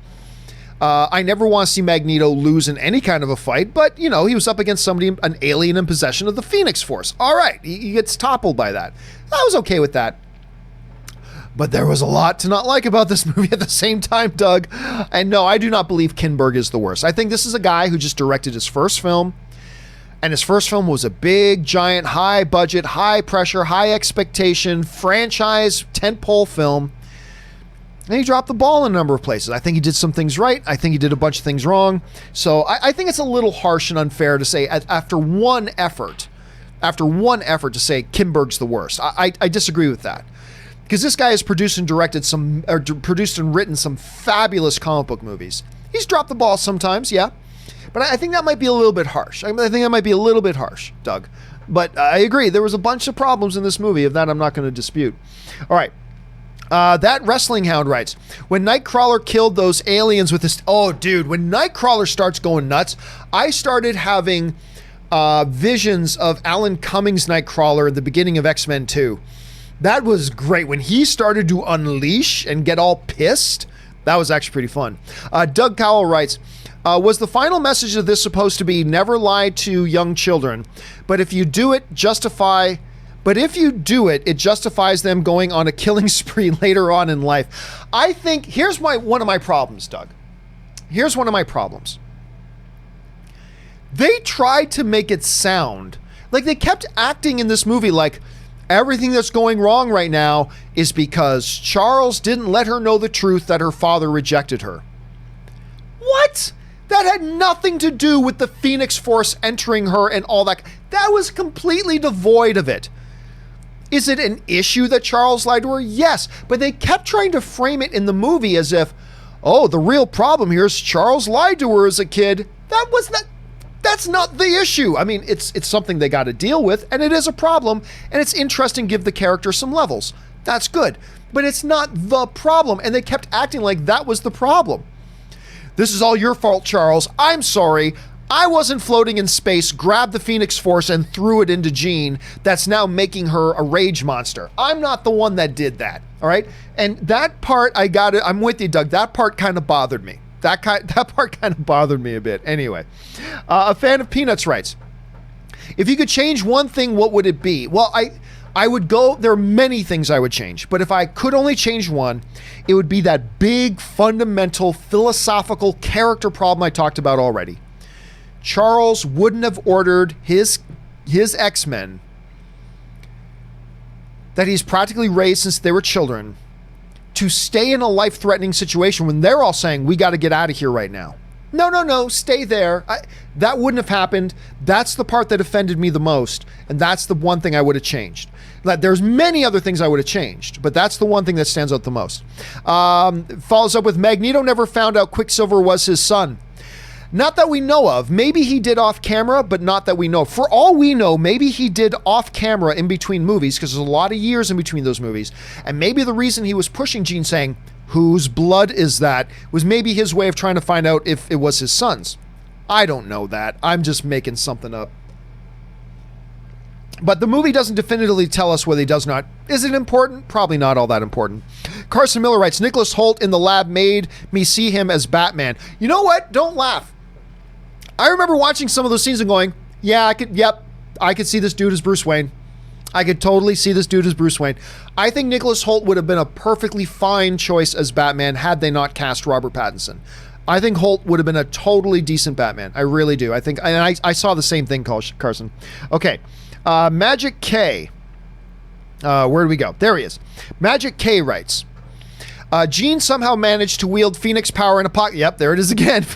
I never want to see Magneto lose in any kind of a fight, but, you know, he was up against somebody, an alien in possession of the Phoenix Force. All right, he gets toppled by that. I was okay with that. But there was a lot to not like about this movie at the same time, Doug. And no, I do not believe Kinberg is the worst. I think this is a guy who just directed his first film, and his first film was a big, giant, high budget, high pressure, high expectation, franchise, tentpole film. And he dropped the ball in a number of places. I think he did some things right. I think he did a bunch of things wrong. So I think it's a little harsh and unfair to say after one effort to say Kinberg's the worst. I disagree with that. Because this guy has produced and written some fabulous comic book movies. He's dropped the ball sometimes, yeah. But I think that might be a little bit harsh. Doug. But I agree. There was a bunch of problems in this movie. Of that, I'm not going to dispute. All right. That Wrestling Hound writes, when Nightcrawler killed those aliens with this... Oh, dude, when Nightcrawler starts going nuts, I started having visions of Alan Cummings' Nightcrawler at the beginning of X-Men 2. That was great. When he started to unleash and get all pissed, that was actually pretty fun. Doug Cowell writes, was the final message of this supposed to be never lie to young children, but if you do it, it justifies them going on a killing spree later on in life. I think, here's one of my problems, Doug. Here's one of my problems. They tried to make it sound like they kept acting in this movie like everything that's going wrong right now is because Charles didn't let her know the truth that her father rejected her. What? That had nothing to do with the Phoenix Force entering her and all that. That was completely devoid of it. Is it an issue that Charles lied to her? Yes, but they kept trying to frame it in the movie as if, oh, the real problem here is Charles lied to her as a kid. That That's not the issue. I mean, it's something they got to deal with, and it is a problem, and it's interesting to give the character some levels. That's good. But it's not the problem, and they kept acting like that was the problem. This is all your fault, Charles. I'm sorry. I wasn't floating in space, grabbed the Phoenix Force, and threw it into Jean. That's now making her a rage monster. I'm not the one that did that, all right? And that part, I'm with you, Doug. That part kind of bothered me. That part kind of bothered me a bit. Anyway, a fan of Peanuts writes, if you could change one thing, what would it be? Well, I would go, there are many things I would change, but if I could only change one, it would be that big, fundamental, philosophical character problem I talked about already. Charles wouldn't have ordered his X-Men that he's practically raised since they were children to stay in a life-threatening situation when they're all saying, we got to get out of here right now. No, stay there. That wouldn't have happened. That's the part that offended me the most, and that's the one thing I would have changed. There's many other things I would have changed, but that's the one thing that stands out the most. Follows up with, Magneto never found out Quicksilver was his son. Not that we know of. Maybe he did off camera, but not that we know. For all we know, maybe he did off camera in between movies, because there's a lot of years in between those movies. And maybe the reason he was pushing Jean saying, whose blood is that, was maybe his way of trying to find out if it was his son's. I don't know that. I'm just making something up. But the movie doesn't definitively tell us whether he does not. Is it important? Probably not all that important. Carson Miller writes, Nicholas Hoult in the lab made me see him as Batman. You know what? Don't laugh. I remember watching some of those scenes and going, yeah, I could see this dude as Bruce Wayne. I could totally see this dude as Bruce Wayne. I think Nicholas Hoult would have been a perfectly fine choice as Batman had they not cast Robert Pattinson. I think Holt would have been a totally decent Batman. I really do. I think, and I saw the same thing, Carson. Okay. Magic K. Where do we go? There he is. Magic K writes, Jean somehow managed to wield Phoenix power in a pocket. Yep, there it is again.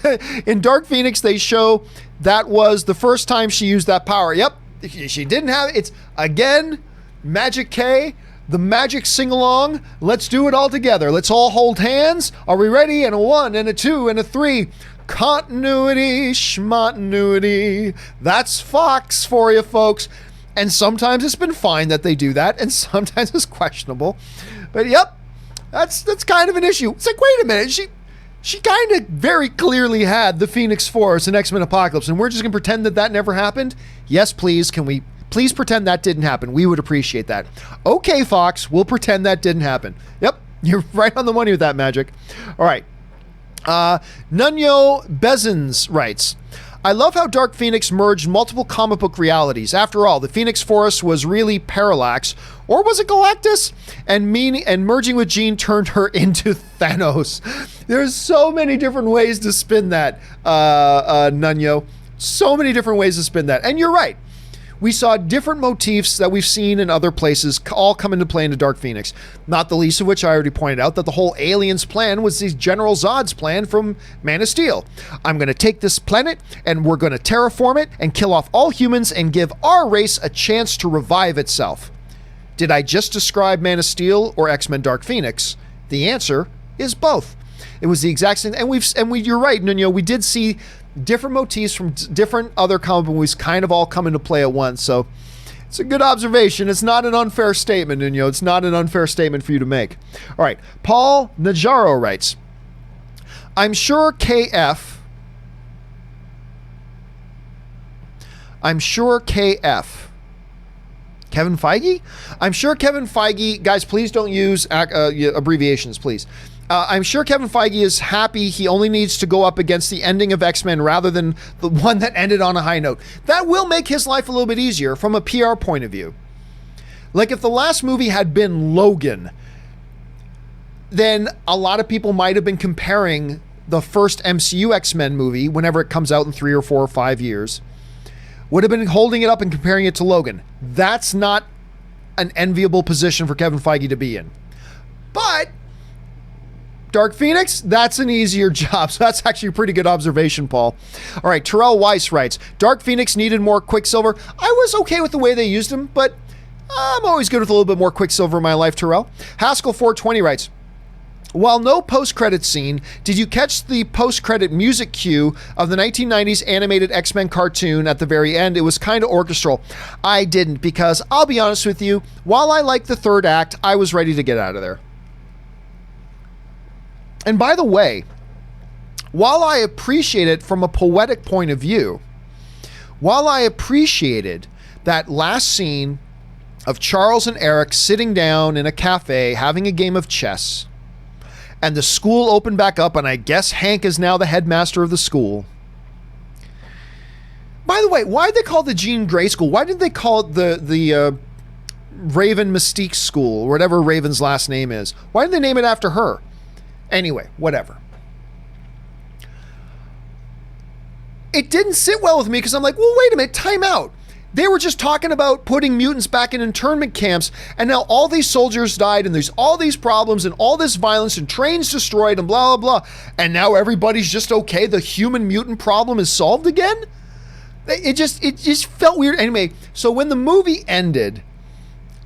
In Dark Phoenix, they show that was the first time she used that power. Yep, she didn't have it. It's, again, Magic K, the magic sing-along. Let's do it all together. Let's all hold hands. Are we ready? And a 1, and a 2, and a 3. Continuity, schmontinuity. That's Fox for you, folks. And sometimes it's been fine that they do that, and sometimes it's questionable. But yep, that's kind of an issue. It's like, wait a minute, she kind of very clearly had the Phoenix Force and X-Men Apocalypse, and we're just gonna pretend that never happened? Yes, please. Can we please pretend that didn't happen? We would appreciate that. Okay, Fox, we'll pretend that didn't happen. Yep, you're right on the money with that, Magic. All right. Nunyo Bezins writes, I love how Dark Phoenix merged multiple comic book realities. After all, the Phoenix Force was really Parallax, or was it Galactus? And merging with Jean turned her into Thanos. There's so many different ways to spin that, Nunyo. So many different ways to spin that. And you're right. We saw different motifs that we've seen in other places all come into play into Dark Phoenix. Not the least of which I already pointed out that the whole aliens plan was the General Zod's plan from Man of Steel. I'm going to take this planet and we're going to terraform it and kill off all humans and give our race a chance to revive itself. Did I just describe Man of Steel or X-Men Dark Phoenix? The answer is both. It was the exact same, and you're right, Nuno, we did see different motifs from different other comic movies kind of all come into play at once. So it's a good observation. It's not an unfair statement, Nuno. It's not an unfair statement for you to make. All right. Paul Najaro writes, I'm sure KF, Kevin Feige? I'm sure Kevin Feige, guys, please don't use abbreviations, please. I'm sure Kevin Feige is happy he only needs to go up against the ending of X-Men rather than the one that ended on a high note. That will make his life a little bit easier from a PR point of view. Like if the last movie had been Logan, then a lot of people might have been comparing the first MCU X-Men movie, whenever it comes out in 3 or 4 or 5 years, would have been holding it up and comparing it to Logan. That's not an enviable position for Kevin Feige to be in. But Dark Phoenix, that's an easier job. So that's actually a pretty good observation, Paul. All right, Terrell Weiss writes, Dark Phoenix needed more Quicksilver. I was okay with the way they used him, but I'm always good with a little bit more Quicksilver in my life, Terrell. Haskell420 writes, While no post-credit scene, did you catch the post-credit music cue of the 1990s animated X-Men cartoon at the very end? It was kind of orchestral. I didn't, because I'll be honest with you, while I liked the third act, I was ready to get out of there. And by the way, while I appreciate it from a poetic point of view, while I appreciated that last scene of Charles and Eric sitting down in a cafe having a game of chess, and the school opened back up, and I guess Hank is now the headmaster of the school. By the way, why did they call it the Jean Grey School? Why didn't they call it the Raven Mystique School, or whatever Raven's last name is? Why did they name it after her? Anyway, whatever. It didn't sit well with me because I'm like, well, wait a minute, time out. They were just talking about putting mutants back in internment camps, and now all these soldiers died, and there's all these problems, and all this violence, and trains destroyed, and blah, blah, blah. And now everybody's just okay? The human mutant problem is solved again? It just felt weird. Anyway, so when the movie ended,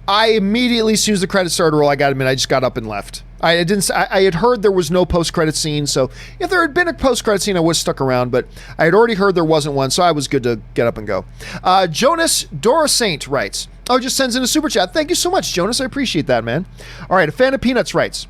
I immediately, as soon as the credits started to roll, I gotta admit, I just got up and left. I had heard there was no post-credit scene, so if there had been a post-credit scene, I would have stuck around, but I had already heard there wasn't one, so I was good to get up and go. Jonas Dora Saint writes, just sends in a super chat. Thank you so much, Jonas. I appreciate that, man. All right, a fan of Peanuts writes,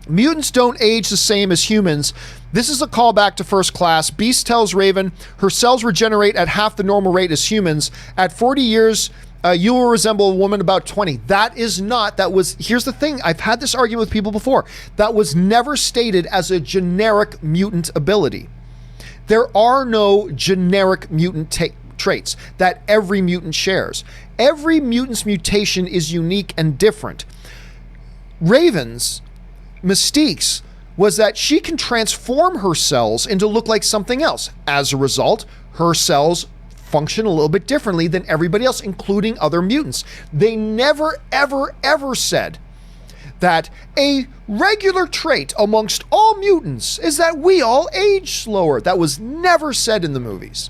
mutants don't age the same as humans. This is a callback to First Class. Beast tells Raven her cells regenerate at half the normal rate as humans. At 40 years, you will resemble a woman about 20. Here's the thing. I've had this argument with people before. That was never stated as a generic mutant ability. There are no generic mutant traits that every mutant shares. Every mutant's mutation is unique and different. Raven's, Mystique's, was that she can transform her cells into look like something else. As a result, her cells function a little bit differently than everybody else, including other mutants. They never, ever, ever said that a regular trait amongst all mutants is that we all age slower. That was never said in the movies.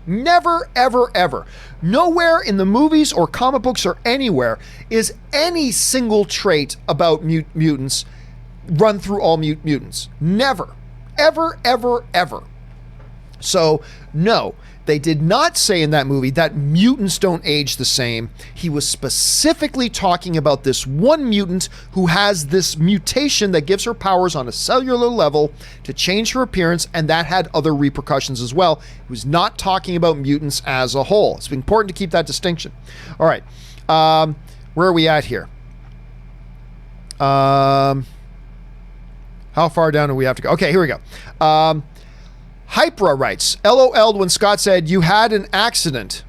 Never, ever, ever. Nowhere in the movies or comic books or anywhere is any single trait about mutants run through all mutants. Never. Ever, ever, ever. So, no, they did not say in that movie that mutants don't age the same. He was specifically talking about this one mutant who has this mutation that gives her powers on a cellular level to change her appearance, and that had other repercussions as well. He was not talking about mutants as a whole. It's important to keep that distinction. All right. Where are we at here? How far down do we have to go? Okay, here we go. Hypra writes, LOL'd when Scott said, you had an accident.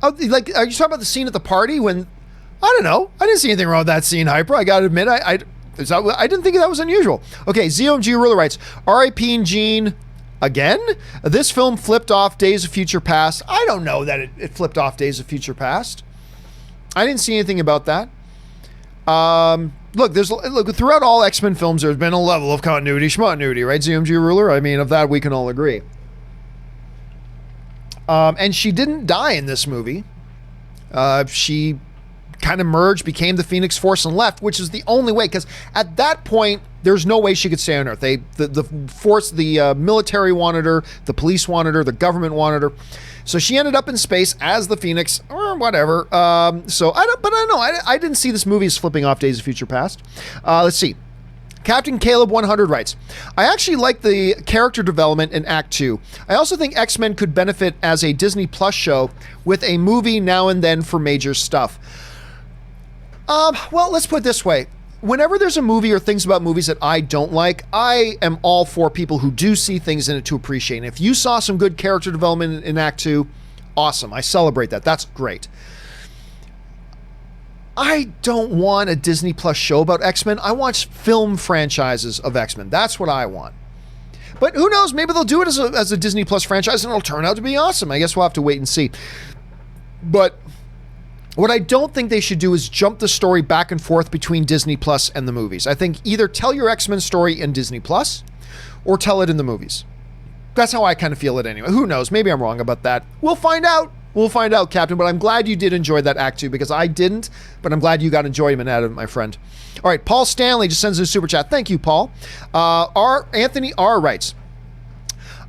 Oh, like, are you talking about the scene at the party when, I don't know. I didn't see anything wrong with that scene, Hypra. I gotta admit, I didn't think that was unusual. Okay, ZOMG Ruler writes, R.I.P. and Gene again? This film flipped off Days of Future Past. I don't know that it flipped off Days of Future Past. I didn't see anything about that. Look, throughout all X-Men films, there's been a level of continuity, schmontinuity, right, ZMG Ruler? I mean, of that we can all agree. And she didn't die in this movie. She kind of merged, became the Phoenix Force, and left, which is the only way, because at that point, there's no way she could stay on Earth. The Force, the military wanted her, the police wanted her, the government wanted her. So she ended up in space as the Phoenix, or whatever. I didn't see this movie as flipping off Days of Future Past. Let's see. Captain Caleb 100 writes, I actually like the character development in Act 2. I also think X-Men could benefit as a Disney Plus show with a movie now and then for major stuff. Well, let's put it this way. Whenever there's a movie or things about movies that I don't like, I am all for people who do see things in it to appreciate. And if you saw some good character development in Act 2, awesome. I celebrate that. That's great. I don't want a Disney Plus show about X-Men. I want film franchises of X-Men. That's what I want. But who knows? Maybe they'll do it as a Disney Plus franchise and it'll turn out to be awesome. I guess we'll have to wait and see. But what I don't think they should do is jump the story back and forth between Disney Plus and the movies. I think either tell your X-Men story in Disney Plus or tell it in the movies. That's how I kind of feel it anyway. Who knows? Maybe I'm wrong about that. We'll find out We'll find out, Captain, but I'm glad you did enjoy that Act 2 because I didn't, but I'm glad you got enjoyment out of it, my friend. All right, Paul Stanley just sends in a super chat. Thank you, Paul. Anthony R. writes,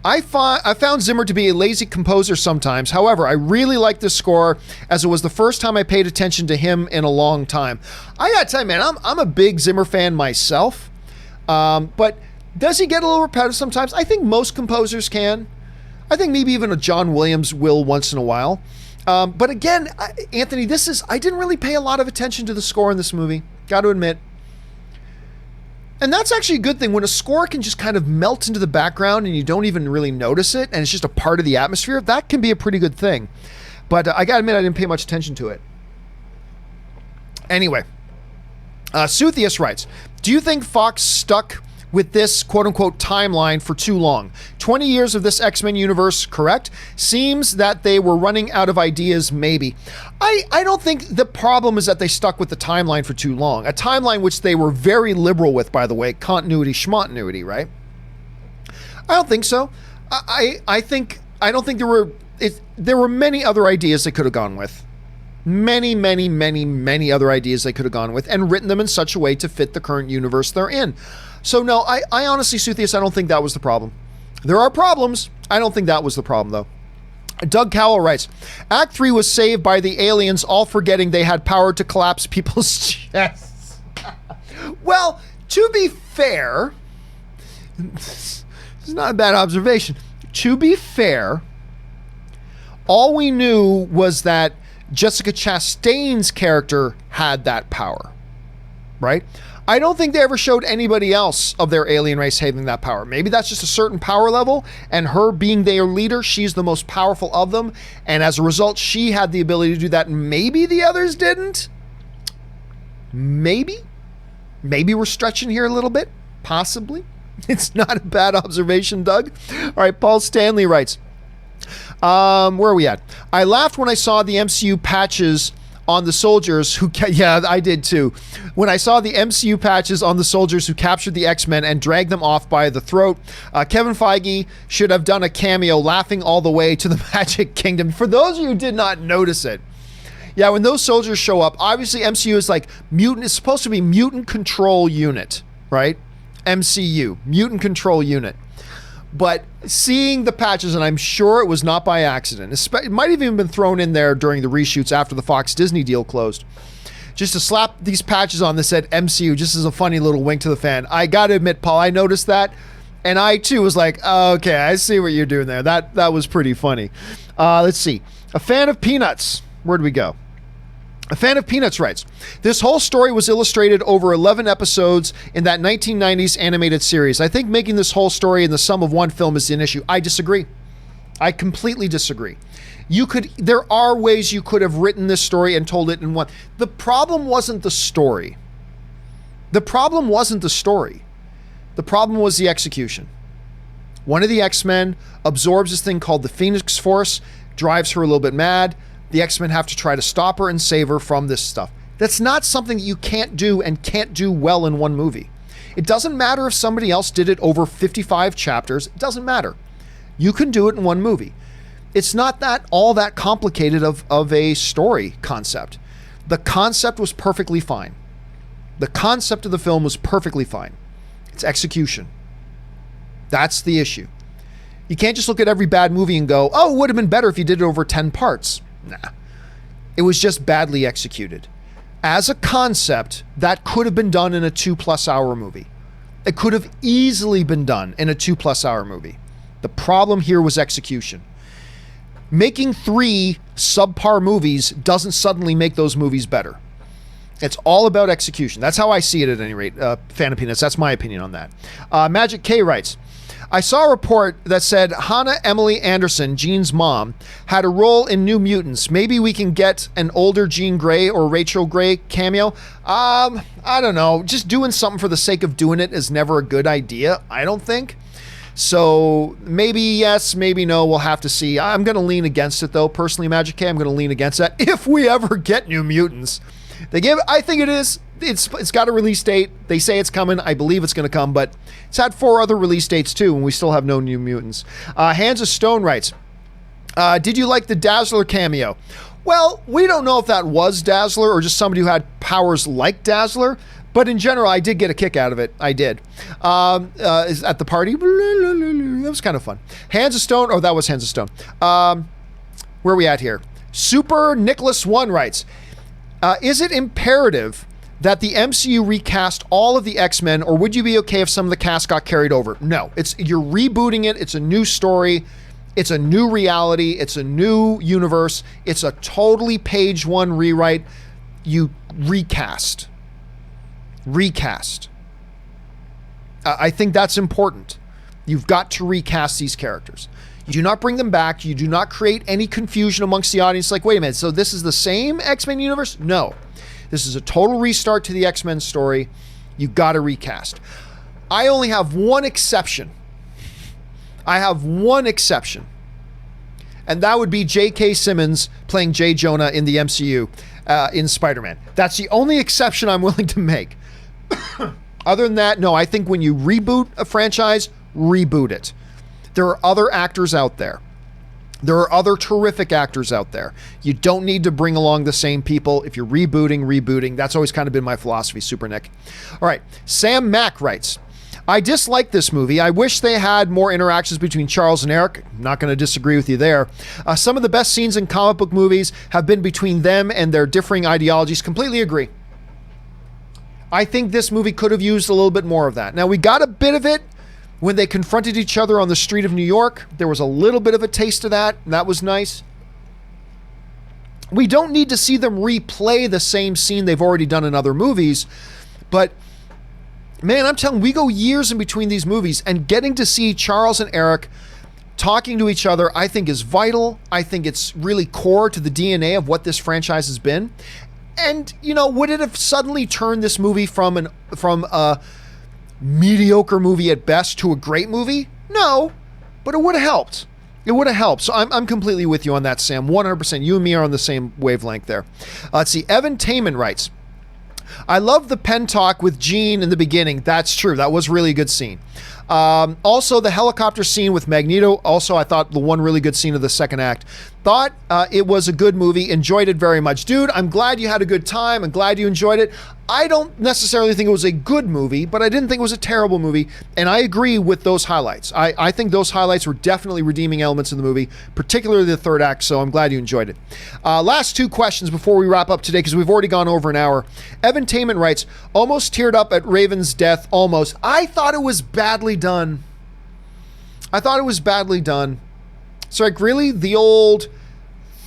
I found Zimmer to be a lazy composer sometimes. However, I really like this score as it was the first time I paid attention to him in a long time. I gotta tell you, man, I'm a big Zimmer fan myself, but does he get a little repetitive sometimes? I think most composers can. I think maybe even a John Williams will once in a while. But again, Anthony, I didn't really pay a lot of attention to the score in this movie, got to admit. And that's actually a good thing when a score can just kind of melt into the background and you don't even really notice it and it's just a part of the atmosphere. That can be a pretty good thing. But I got to admit, I didn't pay much attention to it. Anyway, Suthius writes, do you think Fox stuck with this quote-unquote timeline for too long? 20 years of this X-Men universe, correct? Seems that they were running out of ideas, maybe. I don't think the problem is that they stuck with the timeline for too long. A timeline which they were very liberal with, by the way, continuity, schmontinuity, right? I don't think so. I don't think there were many other ideas they could have gone with. Many, many, many, many other ideas they could have gone with and written them in such a way to fit the current universe they're in. So no, I honestly, Suthius, I don't think that was the problem. There are problems. I don't think that was the problem, though. Doug Cowell writes, Act 3 was saved by the aliens all forgetting they had power to collapse people's chests. Well, to be fair, this is not a bad observation. To be fair, all we knew was that Jessica Chastain's character had that power, right? I don't think they ever showed anybody else of their alien race having that power. Maybe that's just a certain power level, and her being their leader, she's the most powerful of them, and as a result, she had the ability to do that, and maybe the others didn't? Maybe? Maybe we're stretching here a little bit? Possibly? It's not a bad observation, Doug. All right, Paul Stanley writes, where are we at? I laughed when I saw the MCU patches on the soldiers who, yeah, I did too. When I saw the MCU patches on the soldiers who captured the X-Men and dragged them off by the throat, Kevin Feige should have done a cameo laughing all the way to the Magic Kingdom. For those of you who did not notice it, yeah, when those soldiers show up, obviously MCU is like mutant, it's supposed to be Mutant Control Unit, right? MCU, Mutant Control Unit. But seeing the patches, and I'm sure it was not by accident, it might have even been thrown in there during the reshoots after the Fox Disney deal closed, just to slap these patches on that said MCU, just as a funny little wink to the fan. I gotta admit, Paul, I noticed that, and I too was like, oh, okay, I see what you're doing there. That was pretty funny. Let's see. A fan of Peanuts. Where'd we go? A fan of Peanuts writes, this whole story was illustrated over 11 episodes in that 1990s animated series. I think making this whole story in the sum of one film is an issue. I disagree. I completely disagree. There are ways you could have written this story and told it in one. The problem wasn't the story. The problem wasn't the story. The problem was the execution. One of the X-Men absorbs this thing called the Phoenix Force, drives her a little bit mad. The X-Men have to try to stop her and save her from this stuff. That's not something that you can't do and can't do well in one movie. It doesn't matter if somebody else did it over 55 chapters. It doesn't matter. You can do it in one movie. It's not all that complicated of a story concept. The concept was perfectly fine. The concept of the film was perfectly fine. It's execution. That's the issue. You can't just look at every bad movie and go, oh, it would have been better if you did it over 10 parts. Nah. It was just badly executed. As a concept, that could have been done in a 2+ hour movie. It could have easily been done in a 2+ hour movie. The problem here was execution. Making 3 subpar movies doesn't suddenly make those movies better. It's all about execution. That's how I see it at any rate. Fan of Peanuts, that's my opinion on that. Magic K writes, I saw a report that said Hannah Emily Anderson, Jean's mom, had a role in New Mutants. Maybe we can get an older Jean Grey or Rachel Grey cameo. I don't know. Just doing something for the sake of doing it is never a good idea, I don't think. So maybe yes, maybe no. We'll have to see. I'm going to lean against it, though. Personally, Magic K, I'm going to lean against that if we ever get New Mutants. I think it is. It's got a release date. They say it's coming. I believe it's going to come, but it's had 4 other release dates too, and we still have no New Mutants. Hands of Stone writes, Did you like the Dazzler cameo? Well, we don't know if that was Dazzler or just somebody who had powers like Dazzler, but in general, I did get a kick out of it. I did. At the party, that was kind of fun. Hands of Stone. Oh, that was Hands of Stone. Where are we at here? Super Nicholas 1 writes, is it imperative that the MCU recast all of the X-Men, or would you be okay if some of the cast got carried over? No, you're rebooting it. It's a new story. It's a new reality. It's a new universe. It's a totally page one rewrite. You recast. I think that's important. You've got to recast these characters. You do not bring them back. You do not create any confusion amongst the audience. Like, wait a minute, so this is the same X-Men universe? No. This is a total restart to the X-Men story. You got to recast. I only have one exception. And that would be J.K. Simmons playing J. Jonah in the MCU in Spider-Man. That's the only exception I'm willing to make. Other than that, no, I think when you reboot a franchise, reboot it. There are other actors out there. There are other terrific actors out there. You don't need to bring along the same people. If you're rebooting. That's always kind of been my philosophy, Super Nick. All right, Sam Mack writes, I dislike this movie. I wish they had more interactions between Charles and Eric. I'm not going to disagree with you there. Some of the best scenes in comic book movies have been between them and their differing ideologies. Completely agree. I think this movie could have used a little bit more of that. Now, we got a bit of it when they confronted each other on the street of New York. There was a little bit of a taste of that, and that was nice. We don't need to see them replay the same scene they've already done in other movies, but man, I'm telling you, we go years in between these movies, and getting to see Charles and Eric talking to each other, I think is vital. I think it's really core to the DNA of what this franchise has been. And, you know, would it have suddenly turned this movie from a mediocre movie at best to a great movie? No, but it would have helped. It would have helped. So I'm completely with you on that, Sam. 100%. You and me are on the same wavelength there. Let's see. Evan Taman writes, I love the pen talk with Jean in the beginning. That's true. That was really a good scene. Also, the helicopter scene with Magneto. Also, I thought the one really good scene of the second act. Thought it was a good movie. Enjoyed it very much. Dude, I'm glad you had a good time. I'm glad you enjoyed it. I don't necessarily think it was a good movie, but I didn't think it was a terrible movie. And I agree with those highlights. I think those highlights were definitely redeeming elements in the movie, particularly the third act. So I'm glad you enjoyed it. Last two questions before we wrap up today, because we've already gone over an hour. Evan Taman writes, almost teared up at Raven's death. Almost. I thought it was badly done. So like, really? The old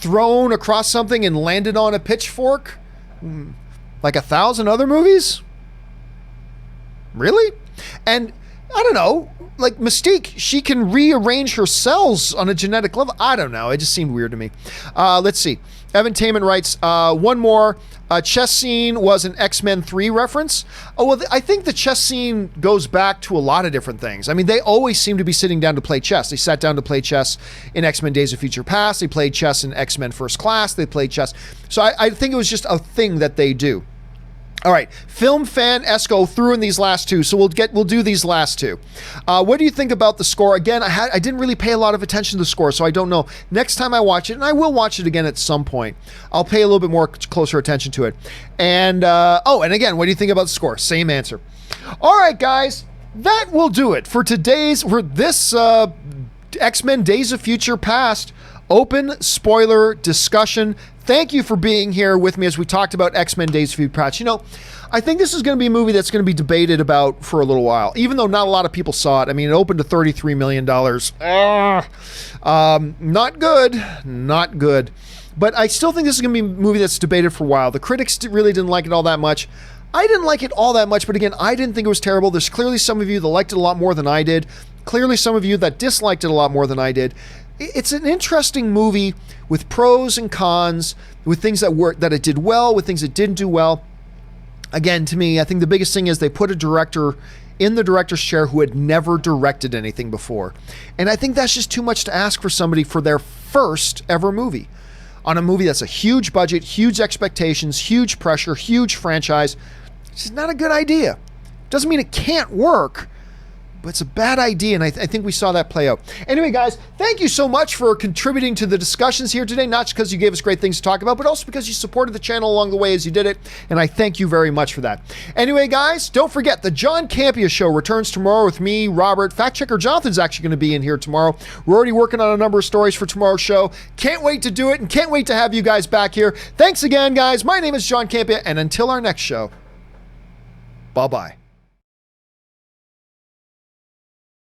thrown across something and landed on a pitchfork? Like 1,000 other movies? Really? And I don't know, like Mystique, she can rearrange her cells on a genetic level. I don't know. It just seemed weird to me. Let's see. Evan Taman writes, one more. Chess scene was an X-Men 3 reference. Oh, well, I think the chess scene goes back to a lot of different things. I mean, they always seem to be sitting down to play chess. They sat down to play chess in X-Men Days of Future Past. They played chess in X-Men First Class. They played chess. So I think it was just a thing that they do. All right, film fan Esco threw in these last two, so we'll do these last two. What do you think about the score? Again, I didn't really pay a lot of attention to the score, so I don't know. Next time I watch it, and I will watch it again at some point, I'll pay a little bit more closer attention to it. And and again, what do you think about the score? Same answer. All right, guys, that will do it for this X-Men Days of Future Past open spoiler discussion. Thank you for being here with me as we talked about X-Men Days of Future Past. You know, I think this is going to be a movie that's going to be debated about for a little while, even though not a lot of people saw it. I mean, it opened to $33 million. Not good. But I still think this is going to be a movie that's debated for a while. The critics really didn't like it all that much. I didn't like it all that much, but again, I didn't think it was terrible. There's clearly some of you that liked it a lot more than I did. Clearly some of you that disliked it a lot more than I did. It's an interesting movie with pros and cons, with things that it did well, with things it didn't do well. Again, to me, I think the biggest thing is they put a director in the director's chair who had never directed anything before. And I think that's just too much to ask for somebody for their first ever movie. On a movie that's a huge budget, huge expectations, huge pressure, huge franchise. It's just not a good idea. Doesn't mean it can't work, it's a bad idea, and I think we saw that play out. Anyway, guys, thank you so much for contributing to the discussions here today, not just because you gave us great things to talk about, but also because you supported the channel along the way as you did it, and I thank you very much for that. Anyway, guys, don't forget, the John Campea Show returns tomorrow with me, Robert. Fact checker Jonathan's actually going to be in here tomorrow. We're already working on a number of stories for tomorrow's show. Can't wait to do it, and can't wait to have you guys back here. Thanks again, guys. My name is John Campea, and until our next show, bye-bye.